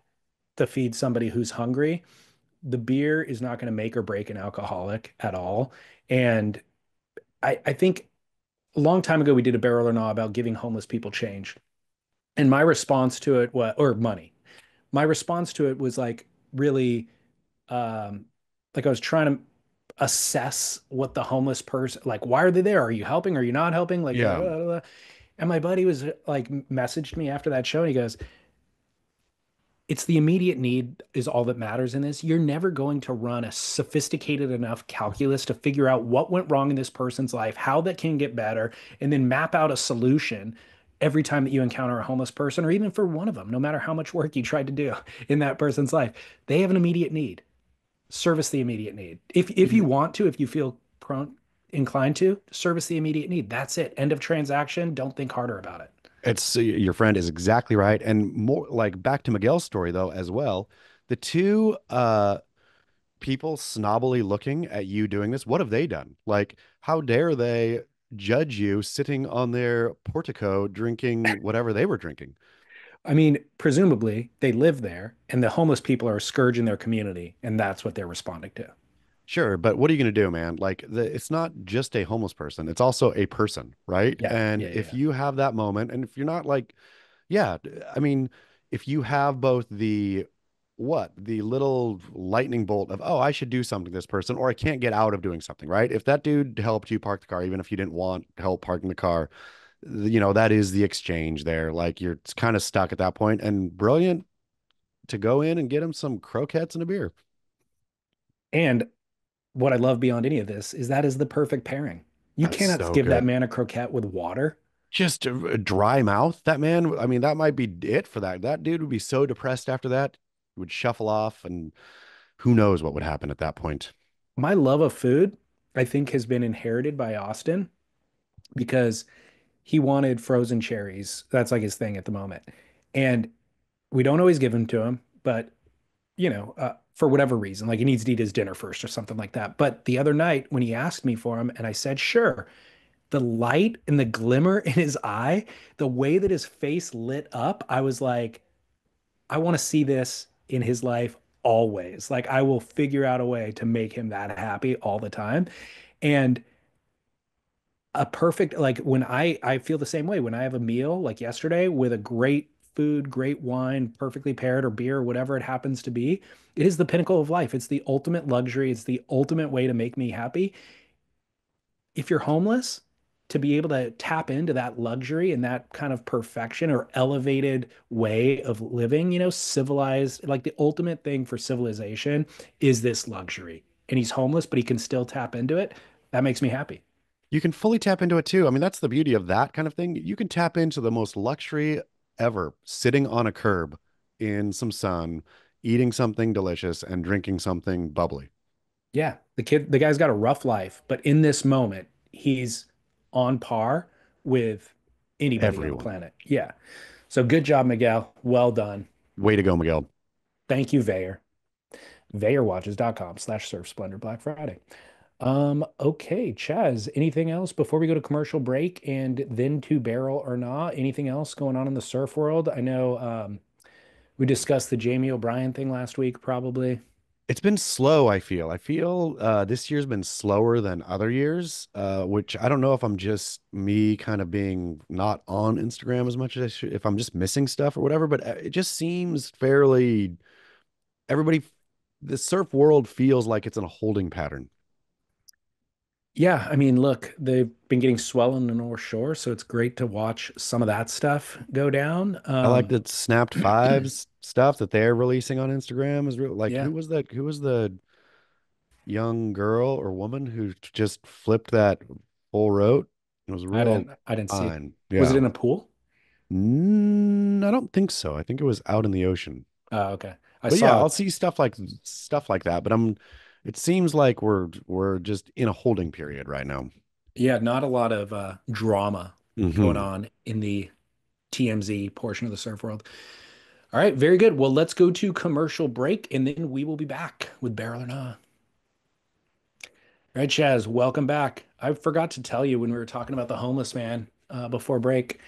to feed somebody who's hungry. The beer is not going to make or break an alcoholic at all. And I think a long time ago we did a barrel or not about giving homeless people change. And my response to it was, or money. My response to it was like really like I was trying to assess what the homeless person, like, why are they there? Are you helping? Are you not helping? Like, Yeah. blah, blah, blah. And my buddy was like, messaged me after that show, and he goes, it's the immediate need is all that matters in this. You're never going to run a sophisticated enough calculus to figure out what went wrong in this person's life, how that can get better, and then map out a solution every time that you encounter a homeless person, or even for one of them, no matter how much work you tried to do in that person's life. They have an immediate need. Service the immediate need. If you want to, if you feel inclined to, service the immediate need. That's it. End of transaction. Don't think harder about it. It's your friend is exactly right. And more like back to Miguel's story though, as well, the two people snobbily looking at you doing this, what have they done? Like, how dare they judge you sitting on their portico drinking whatever they were drinking. I mean, presumably they live there and the homeless people are a scourge in their community, and that's what they're responding to. Sure, but what are you going to do, man? Like it's not just a homeless person, it's also a person, right? Yeah, And yeah, if yeah. you have that moment, and if you're not like, yeah, I mean, if you have both the little lightning bolt of, oh, I should do something to this person, or I can't get out of doing something, right? If that dude helped you park the car, even if you didn't want help parking the car, that is the exchange there. Like you're kind of stuck at that point, and brilliant to go in and get him some croquettes and a beer. And what I love beyond any of this is that is the perfect pairing. You That's cannot so give that good. man a croquette with water. Just a dry mouth. That man, I mean, that might be it for that. That dude would be so depressed after that. He would shuffle off, and who knows what would happen at that point. My love of food, I think, has been inherited by Austin because he wanted frozen cherries. That's like his thing at the moment. And we don't always give them to him, but for whatever reason, like he needs to eat his dinner first or something like that. But the other night when he asked me for him and I said, sure, the light and the glimmer in his eye, the way that his face lit up, I was like, I want to see this in his life always. Like I will figure out a way to make him that happy all the time. And a perfect like when I feel the same way when I have a meal like yesterday with a great food, great wine, perfectly paired or beer, or whatever it happens to be. It is the pinnacle of life. It's the ultimate luxury. It's the ultimate way to make me happy. If you're homeless, to be able to tap into that luxury and that kind of perfection or elevated way of living, civilized, like the ultimate thing for civilization is this luxury. And he's homeless, but he can still tap into it. That makes me happy. You can fully tap into it too. I mean, that's the beauty of that kind of thing. You can tap into the most luxury ever, sitting on a curb in some sun, eating something delicious and drinking something bubbly. Yeah, the guy's got a rough life, but in this moment, he's on par with anybody on the Everyone. planet. Yeah. So good job, Miguel. Well done. Way to go, Miguel. Thank you, Veyer. VeyerWatches.com/Surf Splendor Black Friday. Okay, Chaz, anything else before we go to commercial break and then to barrel or not? Anything else going on in the surf world? I know we discussed the Jamie O'Brien thing last week, probably. It's been slow, I feel. I feel this year's been slower than other years, which I don't know if I'm just me kind of being not on Instagram as much as I should, if I'm just missing stuff or whatever, but it just seems fairly, everybody, the surf world feels like it's in a holding pattern. Yeah, I mean, look, they've been getting swell on the North Shore, so it's great to watch some of that stuff go down. I like the snapped fives stuff that they're releasing on Instagram is real. Like, Yeah, who was that? Who was the young girl or woman who just flipped that full rote? It was real I didn't see it. fine. Was it Yeah. in a pool? I don't think so. I think it was out in the ocean. Oh, okay. I But yeah, saw I'll see stuff like that. But it seems like we're just in a holding period right now. Yeah, not a lot of drama going Hmm. on in the TMZ portion of the surf world. All right, very good. Well, let's go to commercial break and then we will be back with Barrel or Nah. All right, Chaz, welcome back. I forgot to tell you when we were talking about the homeless man before break.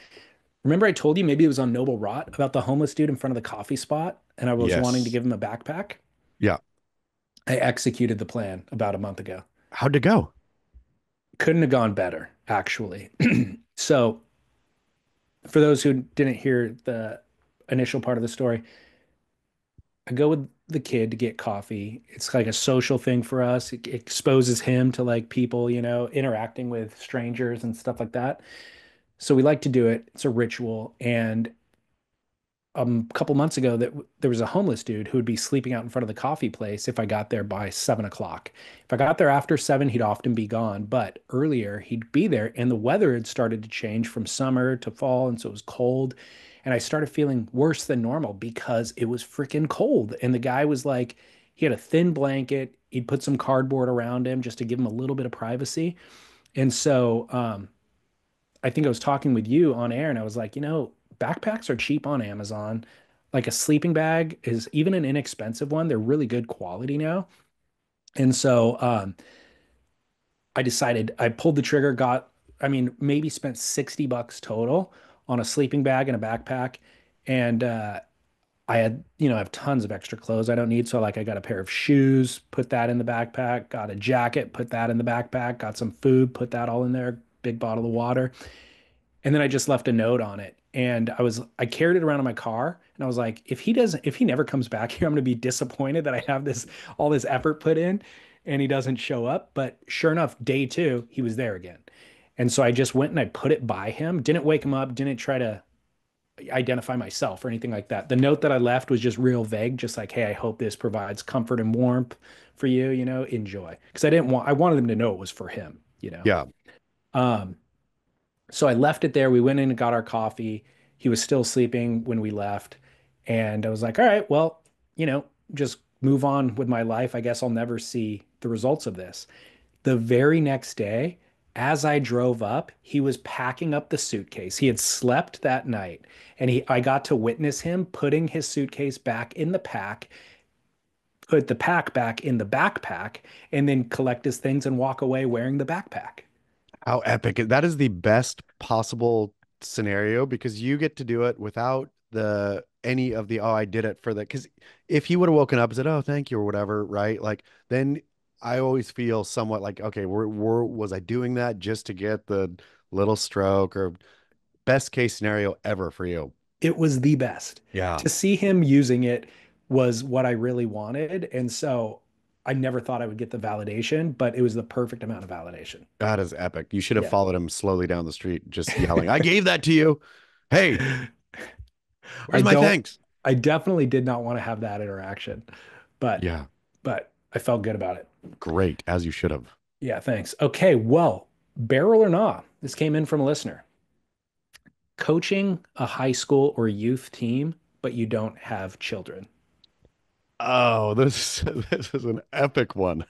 Remember I told you maybe it was on Noble Rot about the homeless dude in front of the coffee spot and I was wanting to Yes. give him a backpack? Yeah. I executed the plan about a month ago. How'd it go? Couldn't have gone better, actually. So, for those who didn't hear the initial part of the story, I go with the kid to get coffee. It's like a social thing for us. It exposes him to like people, interacting with strangers and stuff like that. So we like to do it. It's a ritual. And a couple months ago that there was a homeless dude who would be sleeping out in front of the coffee place if I got there by 7 o'clock. If I got there after 7, he'd often be gone, but earlier he'd be there and the weather had started to change from summer to fall. And so it was cold. And I started feeling worse than normal because it was freaking cold. And the guy was like, he had a thin blanket. He'd put some cardboard around him just to give him a little bit of privacy. And so, I think I was talking with you on air and I was like, backpacks are cheap on Amazon. Like a sleeping bag is even an inexpensive one. They're really good quality now. And so I decided I pulled the trigger, got I mean, maybe spent $60 total on a sleeping bag and a backpack. And I had, I have tons of extra clothes I don't need. So like I got a pair of shoes, put that in the backpack, got a jacket, put that in the backpack, got some food, put that all in there, big bottle of water. And then I just left a note on it. And I carried it around in my car and I was like, if he never comes back here, I'm going to be disappointed that I have all this effort put in and he doesn't show up. But sure enough, day two, he was there again. And so I just went and I put it by him, didn't wake him up, didn't try to identify myself or anything like that. The note that I left was just real vague, just like, hey, I hope this provides comfort and warmth for you, enjoy. Because I wanted him to know it was for him. Yeah. Um, so I left it there. We went in and got our coffee. He was still sleeping when we left. And I was like, all right, well, just move on with my life. I guess I'll never see the results of this. The very next day, as I drove up, he was packing up the suitcase. He had slept that night, and I got to witness him putting his suitcase back in the pack, put the pack back in the backpack, and then collect his things and walk away wearing the backpack. How epic. That is the best possible scenario because you get to do it without any of the, oh, I did it for that. Because if he would have woken up and said, oh, thank you or whatever, right? Like then I always feel somewhat like, okay, was I doing that just to get the little stroke or best case scenario ever for you? It was the best. Yeah. To see him using it was what I really wanted. And so I never thought I would get the validation, but it was the perfect amount of validation. That is epic. You should have Yeah. followed him slowly down the street, just yelling, I gave that to you. Hey, where's my thanks? I definitely did not want to have that interaction, but yeah, but I felt good about it. Great, as you should have. Yeah, thanks. Okay, well, barrel or not, this came in from a listener. Coaching a high school or youth team, but you don't have children. Oh, this is an epic one.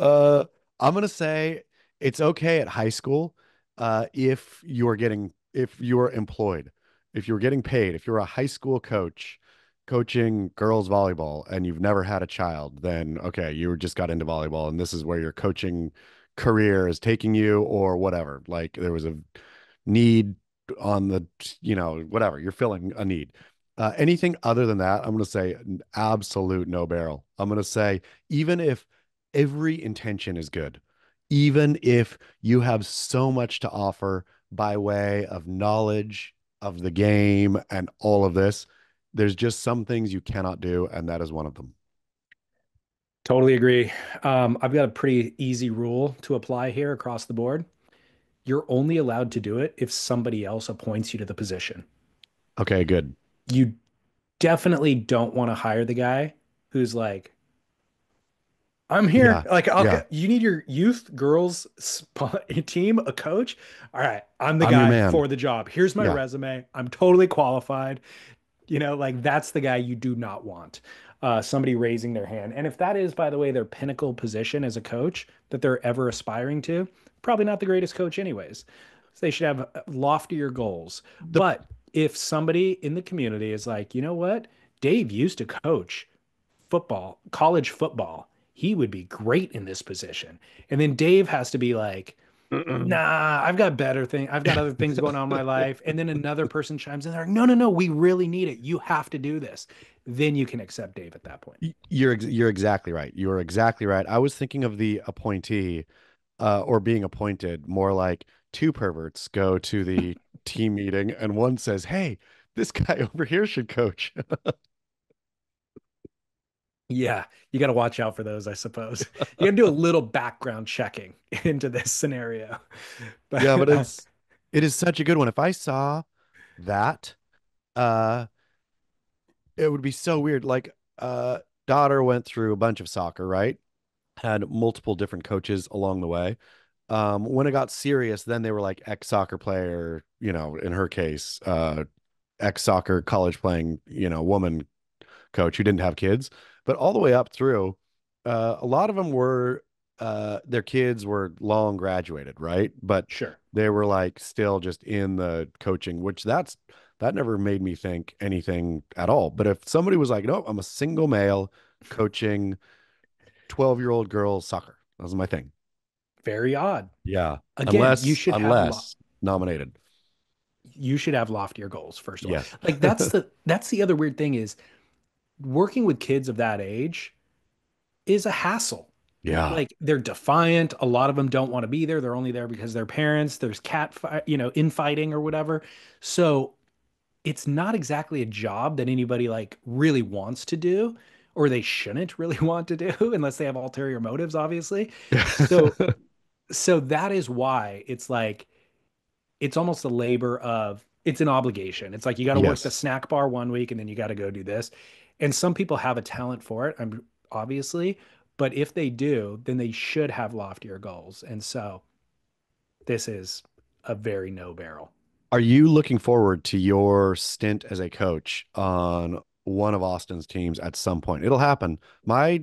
I'm gonna say it's okay at high school, if you're employed, if you're getting paid, if you're a high school coach coaching girls volleyball and you've never had a child, then okay, you just got into volleyball and this is where your coaching career is taking you or whatever. Like there was a need on the, whatever, you're filling a need. Anything other than that, I'm going to say an absolute no barrel. I'm going to say, even if every intention is good, even if you have so much to offer by way of knowledge of the game and all of this, there's just some things you cannot do, and that is one of them. Totally agree. I've got a pretty easy rule to apply here across the board. You're only allowed to do it if somebody else appoints you to the position. Okay, good. You definitely don't want to hire the guy who's like, I'm here. Yeah, Like, okay, yeah. you need your youth girls team, a coach. All right, I'm the I'm your guy man. for the job. Here's my Yeah. resume. I'm totally qualified. Like that's the guy you do not want. Somebody raising their hand. And if that is, by the way, their pinnacle position as a coach that they're ever aspiring to, probably not the greatest coach anyways. So they should have loftier goals. But if somebody in the community is like, you know what? Dave used to coach football, college football. He would be great in this position. And then Dave has to be like, nah, I've got better things. I've got other things going on in my life. And then another person chimes in. They're like, no, we really need it. You have to do this. Then you can accept Dave at that point. You're exactly right. You're exactly right. I was thinking of the appointee, or being appointed, more like two perverts go to the team meeting and one says, hey, this guy over here should coach. Yeah, you got to watch out for those, I suppose. You got to do a little background checking into this scenario. Yeah, but it is such a good one. If I saw that, uh, it would be so weird. Like, daughter went through a bunch of soccer, right? Had multiple different coaches along the way. When it got serious, then they were like ex-soccer player, in her case, ex-soccer college playing, woman coach who didn't have kids, but all the way up through, a lot of them were, their kids were long graduated, right? But sure, they were like still just in the coaching, which that never made me think anything at all. But if somebody was like, no, I'm a single male coaching 12-year-old girls soccer, that was my thing. Very odd. Yeah. Again, you should have Unless nominated. you should have loftier goals, first of all. Yes. Like that's the other weird thing is working with kids of that age is a hassle. Yeah. Like they're defiant. A lot of them don't want to be there. They're only there because their parents. There's infighting or whatever. So it's not exactly a job that anybody like really wants to do, or they shouldn't really want to do unless they have ulterior motives, obviously. So so that is why it's like it's almost a labor of it's an obligation. It's like you got to work the Yes. snack bar one week and then you got to go do this. And some people have a talent for it, I'm obviously, but if they do, then they should have loftier goals. And so this is a very no barrel. Are you looking forward to your stint as a coach on one of Austin's teams at some point? It'll happen. My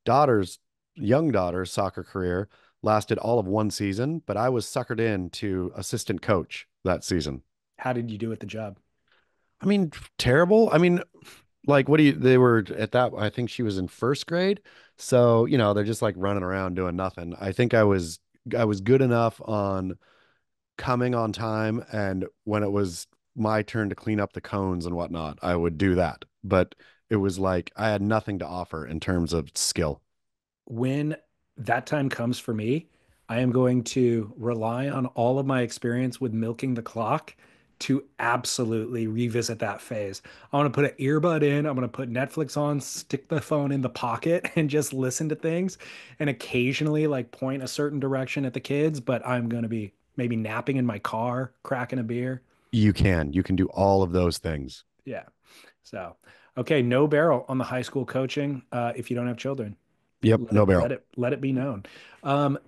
daughter's young daughter's soccer career lasted all of one season, but I was suckered in to assistant coach that season. How did you do at the job? I mean, terrible. I mean, like, they were at that, I think she was in first grade. So, they're just like running around doing nothing. I think I was good enough on coming on time, and when it was my turn to clean up the cones and whatnot, I would do that. But it was like I had nothing to offer in terms of skill. When that time comes for me, I am going to rely on all of my experience with milking the clock to absolutely revisit that phase. I want to put an earbud in, I'm going to put Netflix on, stick the phone in the pocket and just listen to things and occasionally like point a certain direction at the kids, but I'm going to be maybe napping in my car, cracking a beer. You can do all of those things. Yeah. So, okay, no barrel on the high school coaching if you don't have children. Yep, no barrel. Let it be known.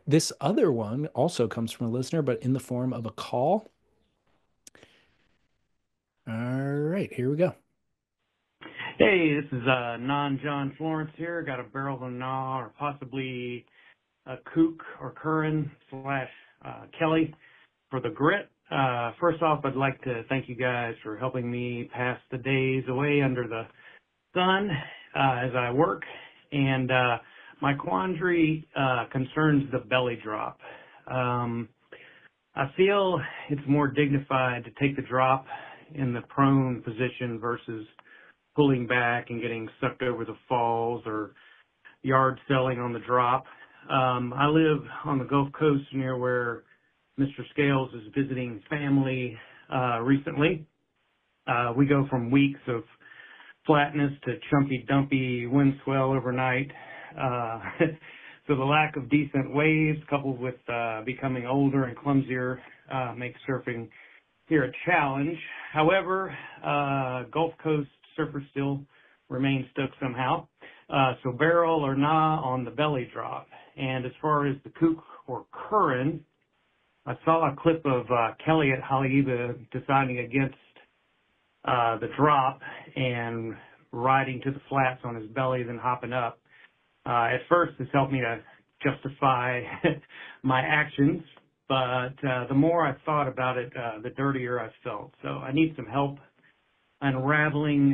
This other one also comes from a listener, but in the form of a call. All right, here we go. Hey, this is non-John Florence here. Got a barrel of gnaw or possibly a kook or curran slash Kelly for the grit. First off, I'd like to thank you guys for helping me pass the days away under the sun as I work. And my quandary concerns the belly drop. I feel it's more dignified to take the drop in the prone position versus pulling back and getting sucked over the falls or yard selling on the drop. I live on the Gulf Coast near where Mr. Scales is visiting family recently. We go from weeks of flatness to chumpy dumpy wind swell overnight. So the lack of decent waves coupled with becoming older and clumsier makes surfing here a challenge. However, Gulf Coast surfers still remain stoked somehow. So barrel or nah on the belly drop. And as far as the kook or curran, I saw a clip of Kelly at 𝐒𝐬𝐬𝐬 deciding against the drop and riding to the flats on his belly, then hopping up. At first, this helped me to justify my actions, but the more I thought about it, the dirtier I felt. So I need some help unraveling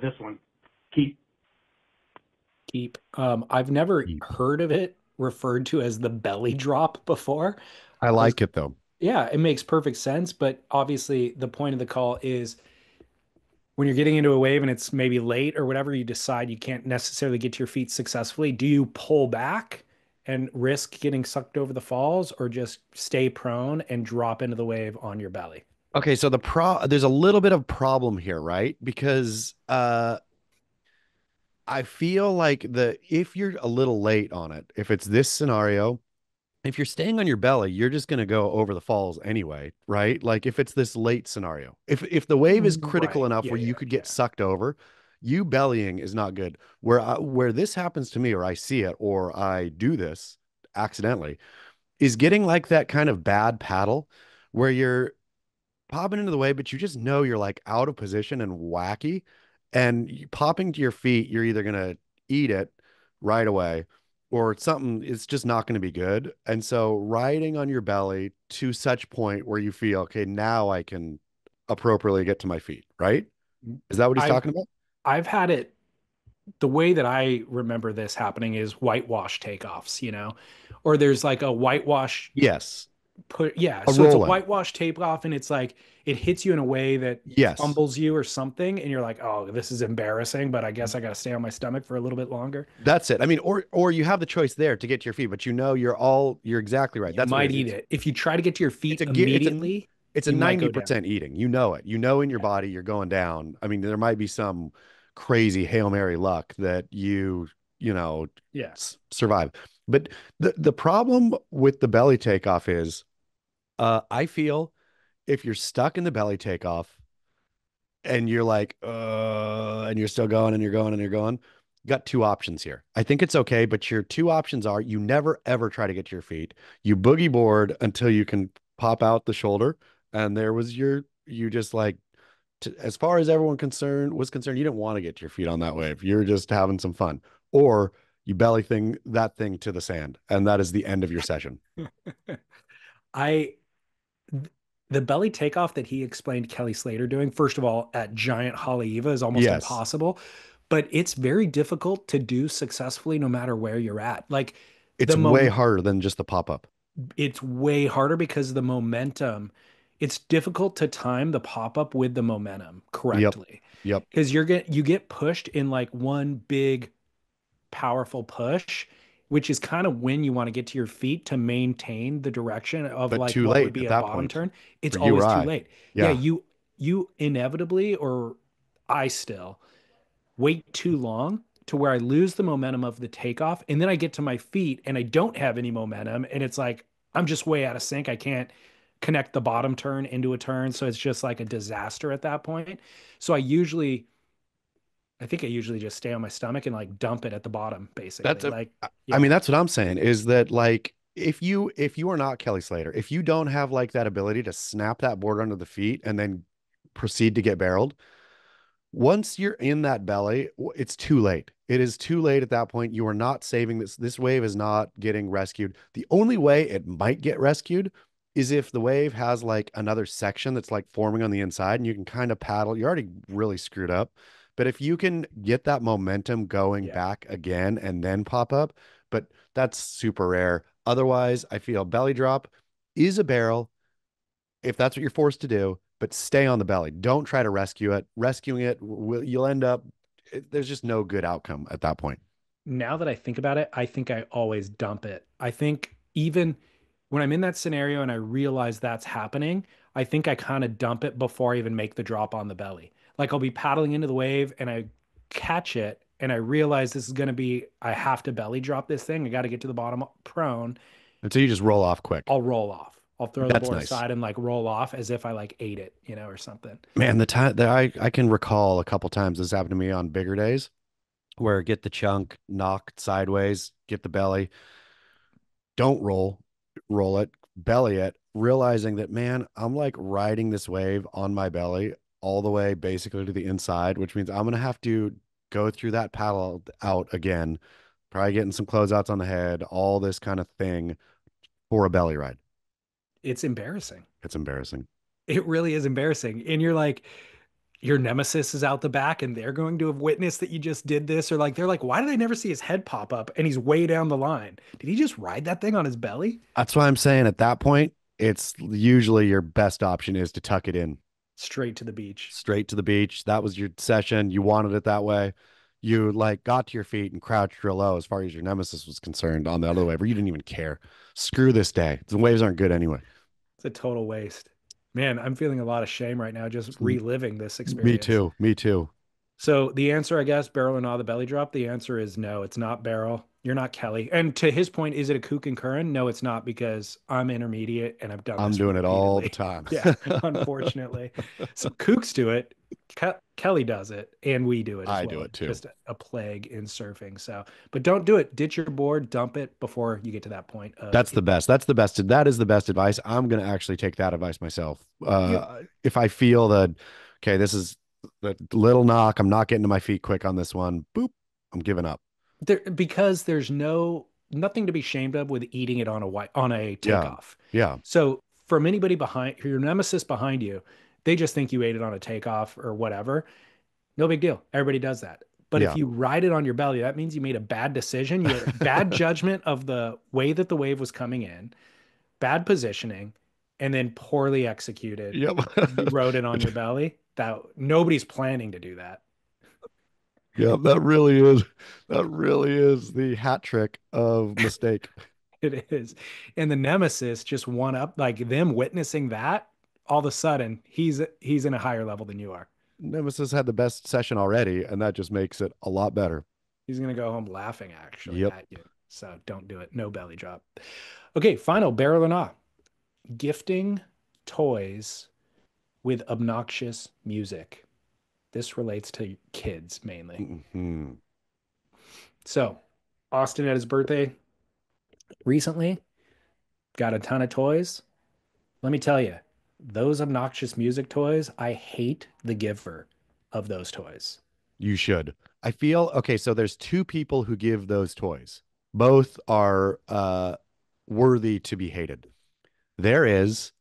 this one. Keep. I've never heard of it referred to as the belly drop before. I like it though. Yeah, it makes perfect sense. But obviously, the point of the call is when you're getting into a wave and it's maybe late or whatever, you decide you can't necessarily get to your feet successfully. Do you pull back and risk getting sucked over the falls, or just stay prone and drop into the wave on your belly? Okay, so there's a little bit of problem here, right? Because I feel like if you're a little late on it, if it's this scenario, if you're staying on your belly, you're just going to go over the falls anyway, right? Like if it's this late scenario, if the wave is critical enough where you could get sucked over, you bellying is not good. Where this happens to me, or I see it, or I do this accidentally, is getting like that kind of bad paddle where you're popping into the wave, but you just know you're like out of position and wacky, and popping to your feet, you're either going to eat it right away, or something it's just not going to be good. And so riding on your belly to such point where you feel, okay, now I can appropriately get to my feet, right? Is that what he's talking about? I've had it the way that I remember this happening is whitewash takeoffs, or there's like a whitewash Yes. yeah. A So it's a roll-in. whitewash takeoff and it's like it hits you in a way that Yes. fumbles you or something. And you're like, oh, this is embarrassing, but I guess I got to stay on my stomach for a little bit longer. That's it. I mean, or you have the choice there to get to your feet, but you're exactly right. You That's what might it eat is. it. If you try to get to your It's feet a ge- immediately, it's a you might go down. 90% eating. You know it. You know in your Yeah. body you're going down. I mean, there might be some crazy Hail Mary luck that you know, Yeah. survive. But the problem with the belly takeoff is I feel if you're stuck in the belly takeoff and you're like, and you're still going and you're going and you're going, you got two options here. I think it's okay, but your two options are you never ever try to get to your feet. You boogie board until you can pop out the shoulder. And there was you just like, as far as everyone was concerned, you didn't want to get your feet on that wave. You're just having some fun. Or you belly that thing to the sand. And that is the end of your session. I the belly takeoff that he explained Kelly Slater doing, first of all, at giant Haleiwa is almost Yes. impossible, but it's very difficult to do successfully no matter where you're at. Like It's way harder than just the pop up. It's way harder because of the momentum. It's difficult to time the pop up with the momentum correctly. Yep. Because you get pushed in like one big powerful push, which is kind of when you want to get to your feet to maintain the direction of But like too what late would be at a that bottom point turn. It's for you or always too I. late. Yeah. You inevitably, or I still wait too long to where I lose the momentum of the takeoff, and then I get to my feet and I don't have any momentum, and it's like I'm just way out of sync. I can't connect the bottom turn into a turn, so it's just like a disaster at that point. So I think I usually just stay on my stomach and like dump it at the bottom, basically. Like, I yeah, mean, that's what I'm saying is that like if you are not Kelly Slater, if you don't have like that ability to snap that board under the feet and then proceed to get barreled, once you're in that belly, it's too late. It is too late at that point. You are not saving this. This wave is not getting rescued. The only way it might get rescued is if the wave has like another section that's like forming on the inside and you can kind of paddle. You're already really screwed up. But if you can get that momentum going yeah. back again and then pop up, but that's super rare. Otherwise, I feel belly drop is a barrel if that's what you're forced to do, but stay on the belly. Don't try to rescue it. Rescuing it, you'll end up, there's just no good outcome at that point. Now that I think about it, I think I always dump it. I think even when I'm in that scenario and I realize that's happening, I think I kind of dump it before I even make the drop on the belly. Like I'll be paddling into the wave and I catch it and I realize this is going to be, I have to belly drop this thing. I got to get to the bottom prone. And so you just roll off quick. I'll roll off. I'll throw the That's board nice. aside and like roll off as if I like ate it, or something. Man, the time that I can recall a couple times this happened to me on bigger days where get the chunk knocked sideways, get the belly, don't roll it, belly it, realizing that, man, I'm like riding this wave on my belly all the way basically to the inside, which means I'm going to have to go through that paddle out again, probably getting some closeouts on the head, all this kind of thing for a belly ride. It's embarrassing. It's embarrassing. It really is embarrassing. And you're like, your nemesis is out the back and they're going to have witnessed that you just did this. Or like, they're like, why did I never see his head pop up? And he's way down the line. Did he just ride that thing on his belly? That's why I'm saying at that point, it's usually your best option is to tuck it in. Straight to the beach. Straight to the beach. That was your session. You wanted it that way. You like got to your feet and crouched real low as far as your nemesis was concerned on the other wave, where you didn't even care. Screw this day. The waves aren't good anyway. It's a total waste. Man, I'm feeling a lot of shame right now just reliving this experience. Me too. Me too. So the answer, I guess, barrel or not the belly drop, the answer is no, it's not barrel. You're not Kelly. And to his point, is it a 𝐒𝐿𝐴? No, it's not, because I'm intermediate and I've done this. I'm doing it all the time. Yeah, unfortunately. So kooks do it. Kelly does it, and we do it as well. I do it too. Just a plague in surfing. So, but don't do it. Ditch your board, dump it before you get to that point. That's the best. That's the best. That is the best advice. I'm going to actually take that advice myself. If I feel that, okay, this is a little knock, I'm not getting to my feet quick on this one, boop, I'm giving up. Because there's nothing to be ashamed of with eating it on a takeoff. Yeah. So from anybody behind, your nemesis behind you, they just think you ate it on a takeoff or whatever. No big deal. Everybody does that. But if Yeah. you ride it on your belly, that means you made a bad decision. You had bad judgment of the way that the wave was coming in, bad positioning, and then poorly executed. Yep. You rode it on your belly. That nobody's planning to do that. Yeah, that really is the hat trick of mistake. It is. And the nemesis just one up, like them witnessing that, all of a sudden he's in a higher level than you are. Nemesis had the best session already, and that just makes it a lot better. He's gonna go home laughing actually Yep. at you. So don't do it. No belly drop. Okay, final barrel or not. Gifting toys with obnoxious music. This relates to kids mainly. Mhm. So Austin at his birthday recently got a ton of toys. Let me tell you, those obnoxious music toys, I hate the giver of those toys. You should. I feel okay, so there's two people who give those toys. Both are worthy to be hated. There is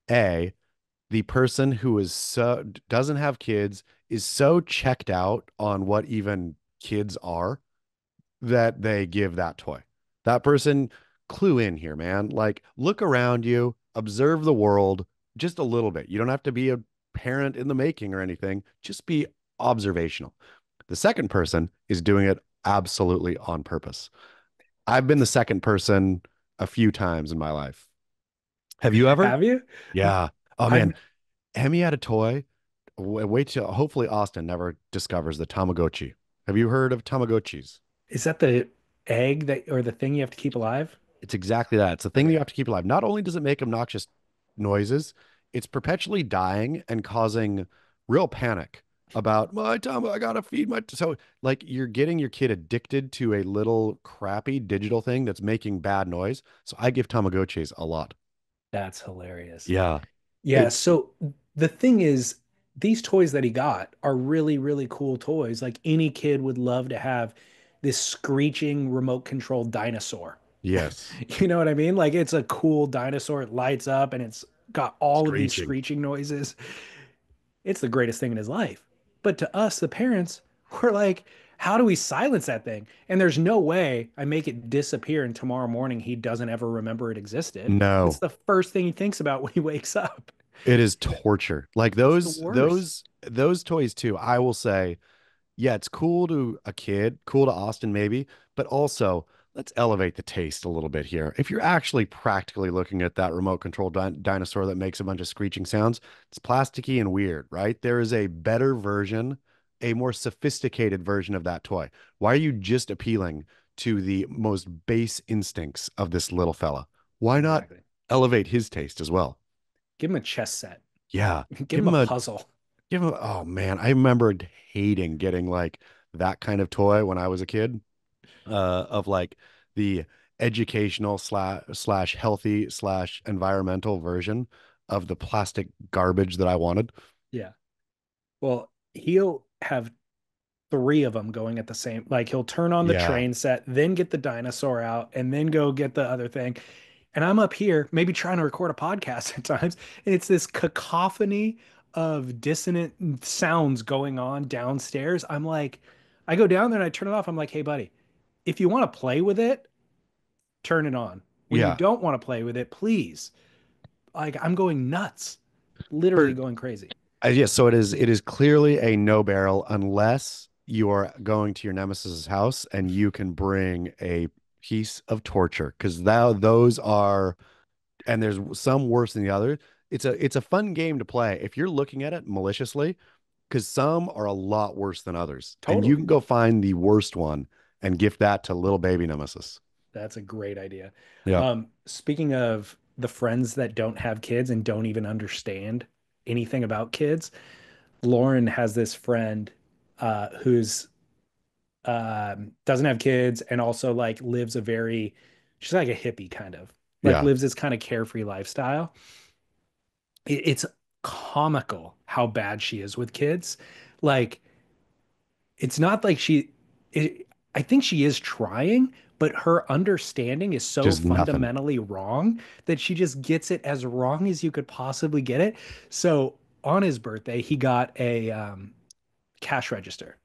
the person who is so doesn't have kids, is so checked out on what even kids are that they give that toy. That person, clue in here, man. Like, look around you, observe the world just a little bit. You don't have to be a parent in the making or anything. Just be observational. The second person is doing it absolutely on purpose. I've been the second person a few times in my life. Have you ever? Have you? Yeah. Oh I've- man, Emmy had a toy. Wait till hopefully Austin never discovers the Tamagotchi. Have you heard of Tamagotchis? Is that the egg that or the thing you have to keep alive? It's exactly that. It's a thing that Okay. you have to keep alive. Not only does it make obnoxious noises, it's perpetually dying and causing real panic about my time. I gotta feed my. So, like, you're getting your kid addicted to a little crappy digital thing that's making bad noise. So, I give Tamagotchis a lot. That's hilarious. Yeah. Yeah, It, so the thing is, these toys that he got are really, really cool toys. Like any kid would love to have this screeching remote controlled dinosaur. yes. You know what I mean? Like it's a cool dinosaur. It lights up and it's got all of these Screeching. screeching noises. It's the greatest thing in his life. But to us, the parents, we're like, how do we silence that thing? And there's no way I make it disappear and tomorrow morning he doesn't ever remember it existed. It's No. the first thing he thinks about when he wakes up. It is torture. Like It's the worst. those toys too. I will say, yeah, it's cool to a kid, cool to Austin maybe, but also let's elevate the taste a little bit here. If you're actually practically looking at that remote control dinosaur that makes a bunch of screeching sounds, it's plasticky and weird, right? There is a better version, a more sophisticated version of that toy. Why are you just appealing to the most base instincts of this little fella? Why not Exactly. elevate his taste as well? Give him a chess set. Yeah. Give him a puzzle. Oh man, I remembered hating getting like that kind of toy when I was a kid, of like the educational slash healthy slash environmental version of the plastic garbage that I wanted. Yeah. Well, he'll have three of them going at the same, like he'll turn on the Yeah. train set, then get the dinosaur out, and then go get the other thing. And I'm up here, maybe trying to record a podcast at times, and it's this cacophony of dissonant sounds going on downstairs. I'm like, I go down there and I turn it off. I'm like, hey, buddy, if you want to play with it, turn it on. When you Yeah. don't want to play with it, please. Like, I'm going nuts, literally For- going crazy. Yes, so it is clearly a no barrel unless you are going to your nemesis's house and you can bring a piece of torture, because those are, and there's some worse than the other. It's a fun game to play if you're looking at it maliciously, because some are a lot worse than others. And you Totally. can go find the worst one and gift that to little baby nemesis. That's a great idea. Yeah. Speaking of the friends that don't have kids and don't even understand anything about kids, Lauren has this friend who's doesn't have kids and also like lives a very, she's like a hippie kind of, like Yeah. lives this kind of carefree lifestyle. It's comical how bad she is with kids. Like it's not like I think she is trying, but her understanding is so Just nothing. fundamentally wrong that she just gets it as wrong as you could possibly get it. So on his birthday, he got a cash register.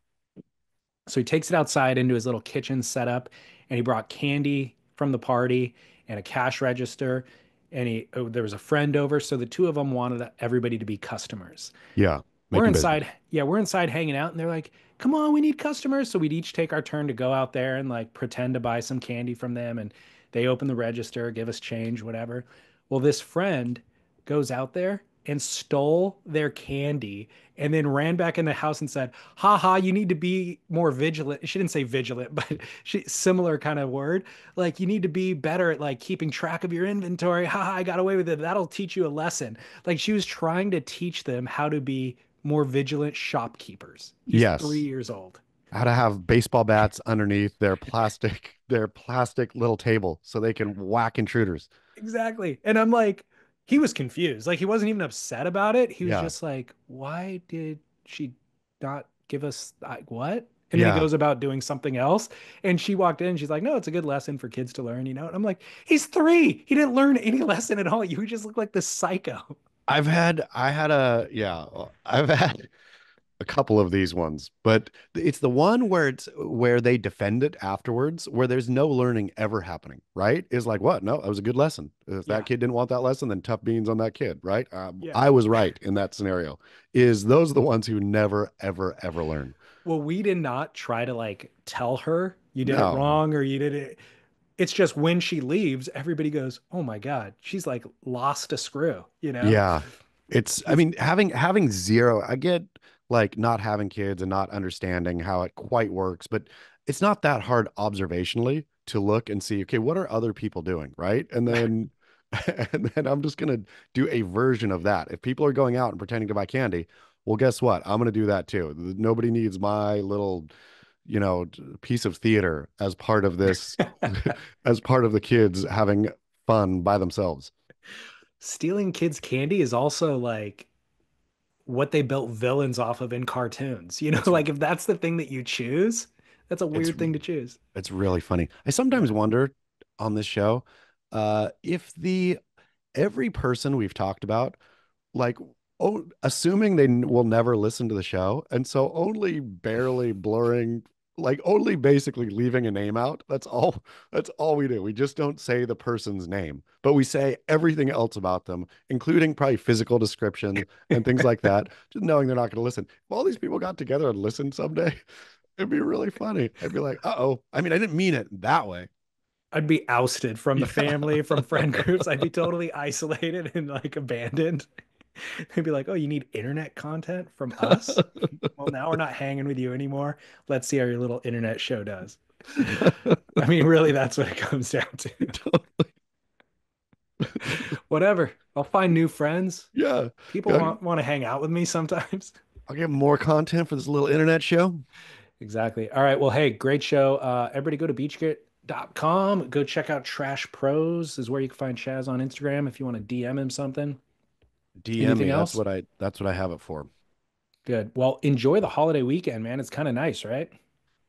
So he takes it outside into his little kitchen setup, and he brought candy from the party and a cash register. And there was a friend over, so the two of them wanted everybody to be customers. Yeah. We're Making business. inside, yeah, we're inside hanging out, and they're like, "Come on, we need customers." So we'd each take our turn to go out there and like pretend to buy some candy from them, and they open the register, give us change, whatever. Well, this friend goes out there and stole their candy and then ran back in the house and said, "Ha ha, you need to be more vigilant." She didn't say vigilant, but similar kind of word. Like, you need to be better at like keeping track of your inventory. Ha ha, I got away with it. That'll teach you a lesson. Like, she was trying to teach them how to be more vigilant shopkeepers. He's Yes. 3 years old. How to have baseball bats underneath their plastic little table so they can whack intruders. Exactly. And I'm like, he was confused. Like, he wasn't even upset about it. He was Yeah. just like, why did she not give us what? And then Yeah. he goes about doing something else. And she walked in. She's like, no, it's a good lesson for kids to learn, And I'm like, he's 3. He didn't learn any lesson at all. You just look like this psycho. I've had a couple of these ones, but it's the one where they defend it afterwards, where there's no learning ever happening, right? Is like, what? No, that was a good lesson. If Yeah. that kid didn't want that lesson, then tough beans on that kid, right? Yeah. I was right in that scenario. Is those are the ones who never, ever, ever learn. Well, we did not try to like tell her you did it No. wrong or you did it. It's just when she leaves, everybody goes, "Oh my God, she's like lost a screw," Yeah. I mean, having zero, I get like not having kids and not understanding how it quite works, but it's not that hard observationally to look and see, okay, what are other people doing, right? And then and then I'm just gonna do a version of that. If people are going out and pretending to buy candy, well, guess what? I'm gonna do that too. Nobody needs my little, piece of theater as part of this, as part of the kids having fun by themselves. Stealing kids' candy is also like what they built villains off of in cartoons. Like if that's the thing that you choose, that's a weird thing to choose. It's really funny. I sometimes wonder on this show, if every person we've talked about, like, assuming they will never listen to the show, and so only barely blurring, like only basically leaving a name out. That's all. That's all we do. We just don't say the person's name, but we say everything else about them, including probably physical description and things like that, just knowing they're not going to listen. If all these people got together and listened someday, it'd be really funny. I'd be like, uh-oh. I mean, I didn't mean it that way. I'd be ousted from the family, from friend groups. I'd be totally isolated and like abandoned. They'd be like, "Oh, you need internet content from us? Well, now we're not hanging with you anymore. Let's see how your little internet show does." I mean, really, that's what it comes down to. Totally. Whatever. I'll find new friends. Yeah. People want to hang out with me sometimes. I'll get more content for this little internet show. Exactly. All right. Well, hey, great show. Everybody go to beachgrit.com. Go check out Trash Pros is where you can find Chaz on Instagram if you want to DM him something. DM Anything me. else? That's what I have it for. Good. Well, enjoy the holiday weekend, man. It's kind of nice, right?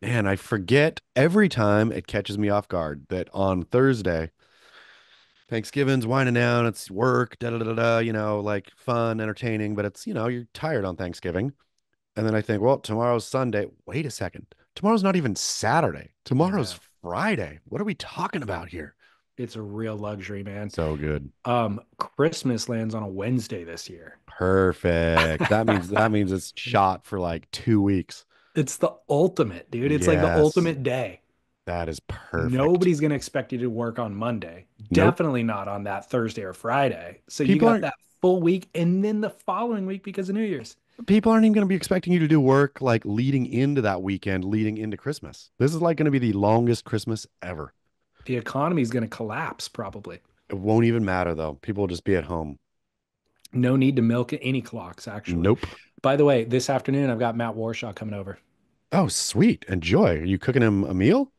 Man, I forget every time. It catches me off guard that on Thursday, Thanksgiving's winding down. It's work, da da da da, like fun, entertaining, but it's, you're tired on Thanksgiving. And then I think, well, tomorrow's Sunday. Wait a second. Tomorrow's not even Saturday. Tomorrow's Friday. What are we talking about here? It's a real luxury, man. So good. Christmas lands on a Wednesday this year. Perfect. That means it's shot for like 2 weeks. It's the ultimate, dude. It's like the Yes. ultimate day. That is perfect. Nobody's going to expect you to work on Monday. Nope. Definitely not on that Thursday or Friday. So People you aren't- got that full week and then the following week because of New Year's. People aren't even going to be expecting you to do work like leading into that weekend, leading into Christmas. This is like going to be the longest Christmas ever. The economy is going to collapse probably. It won't even matter though. People will just be at home. No need to milk any clocks, actually. Nope. By the way, this afternoon I've got Matt Warshaw coming over. Oh, sweet. Enjoy. Are you cooking him a meal?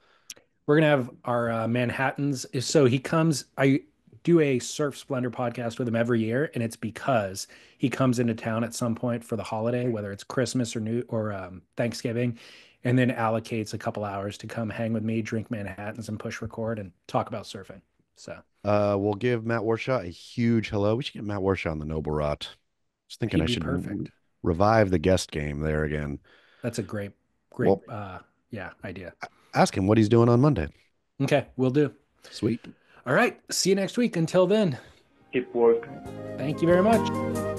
We're going to have our Manhattans. So he comes, I do a Surf Splendor podcast with him every year, and it's because he comes into town at some point for the holiday, whether it's Christmas or Thanksgiving, and then allocates a couple hours to come hang with me, drink Manhattans, and push record and talk about surfing. So we'll give Matt Warshaw a huge hello. We should get Matt Warshaw on the Noble Rot. Just thinking I should perfect. revive the guest game there again. That's a great Well, idea. Ask him what he's doing on Monday. Okay, will do. Sweet. All right. See you next week. Until then. Keep working. Thank you very much.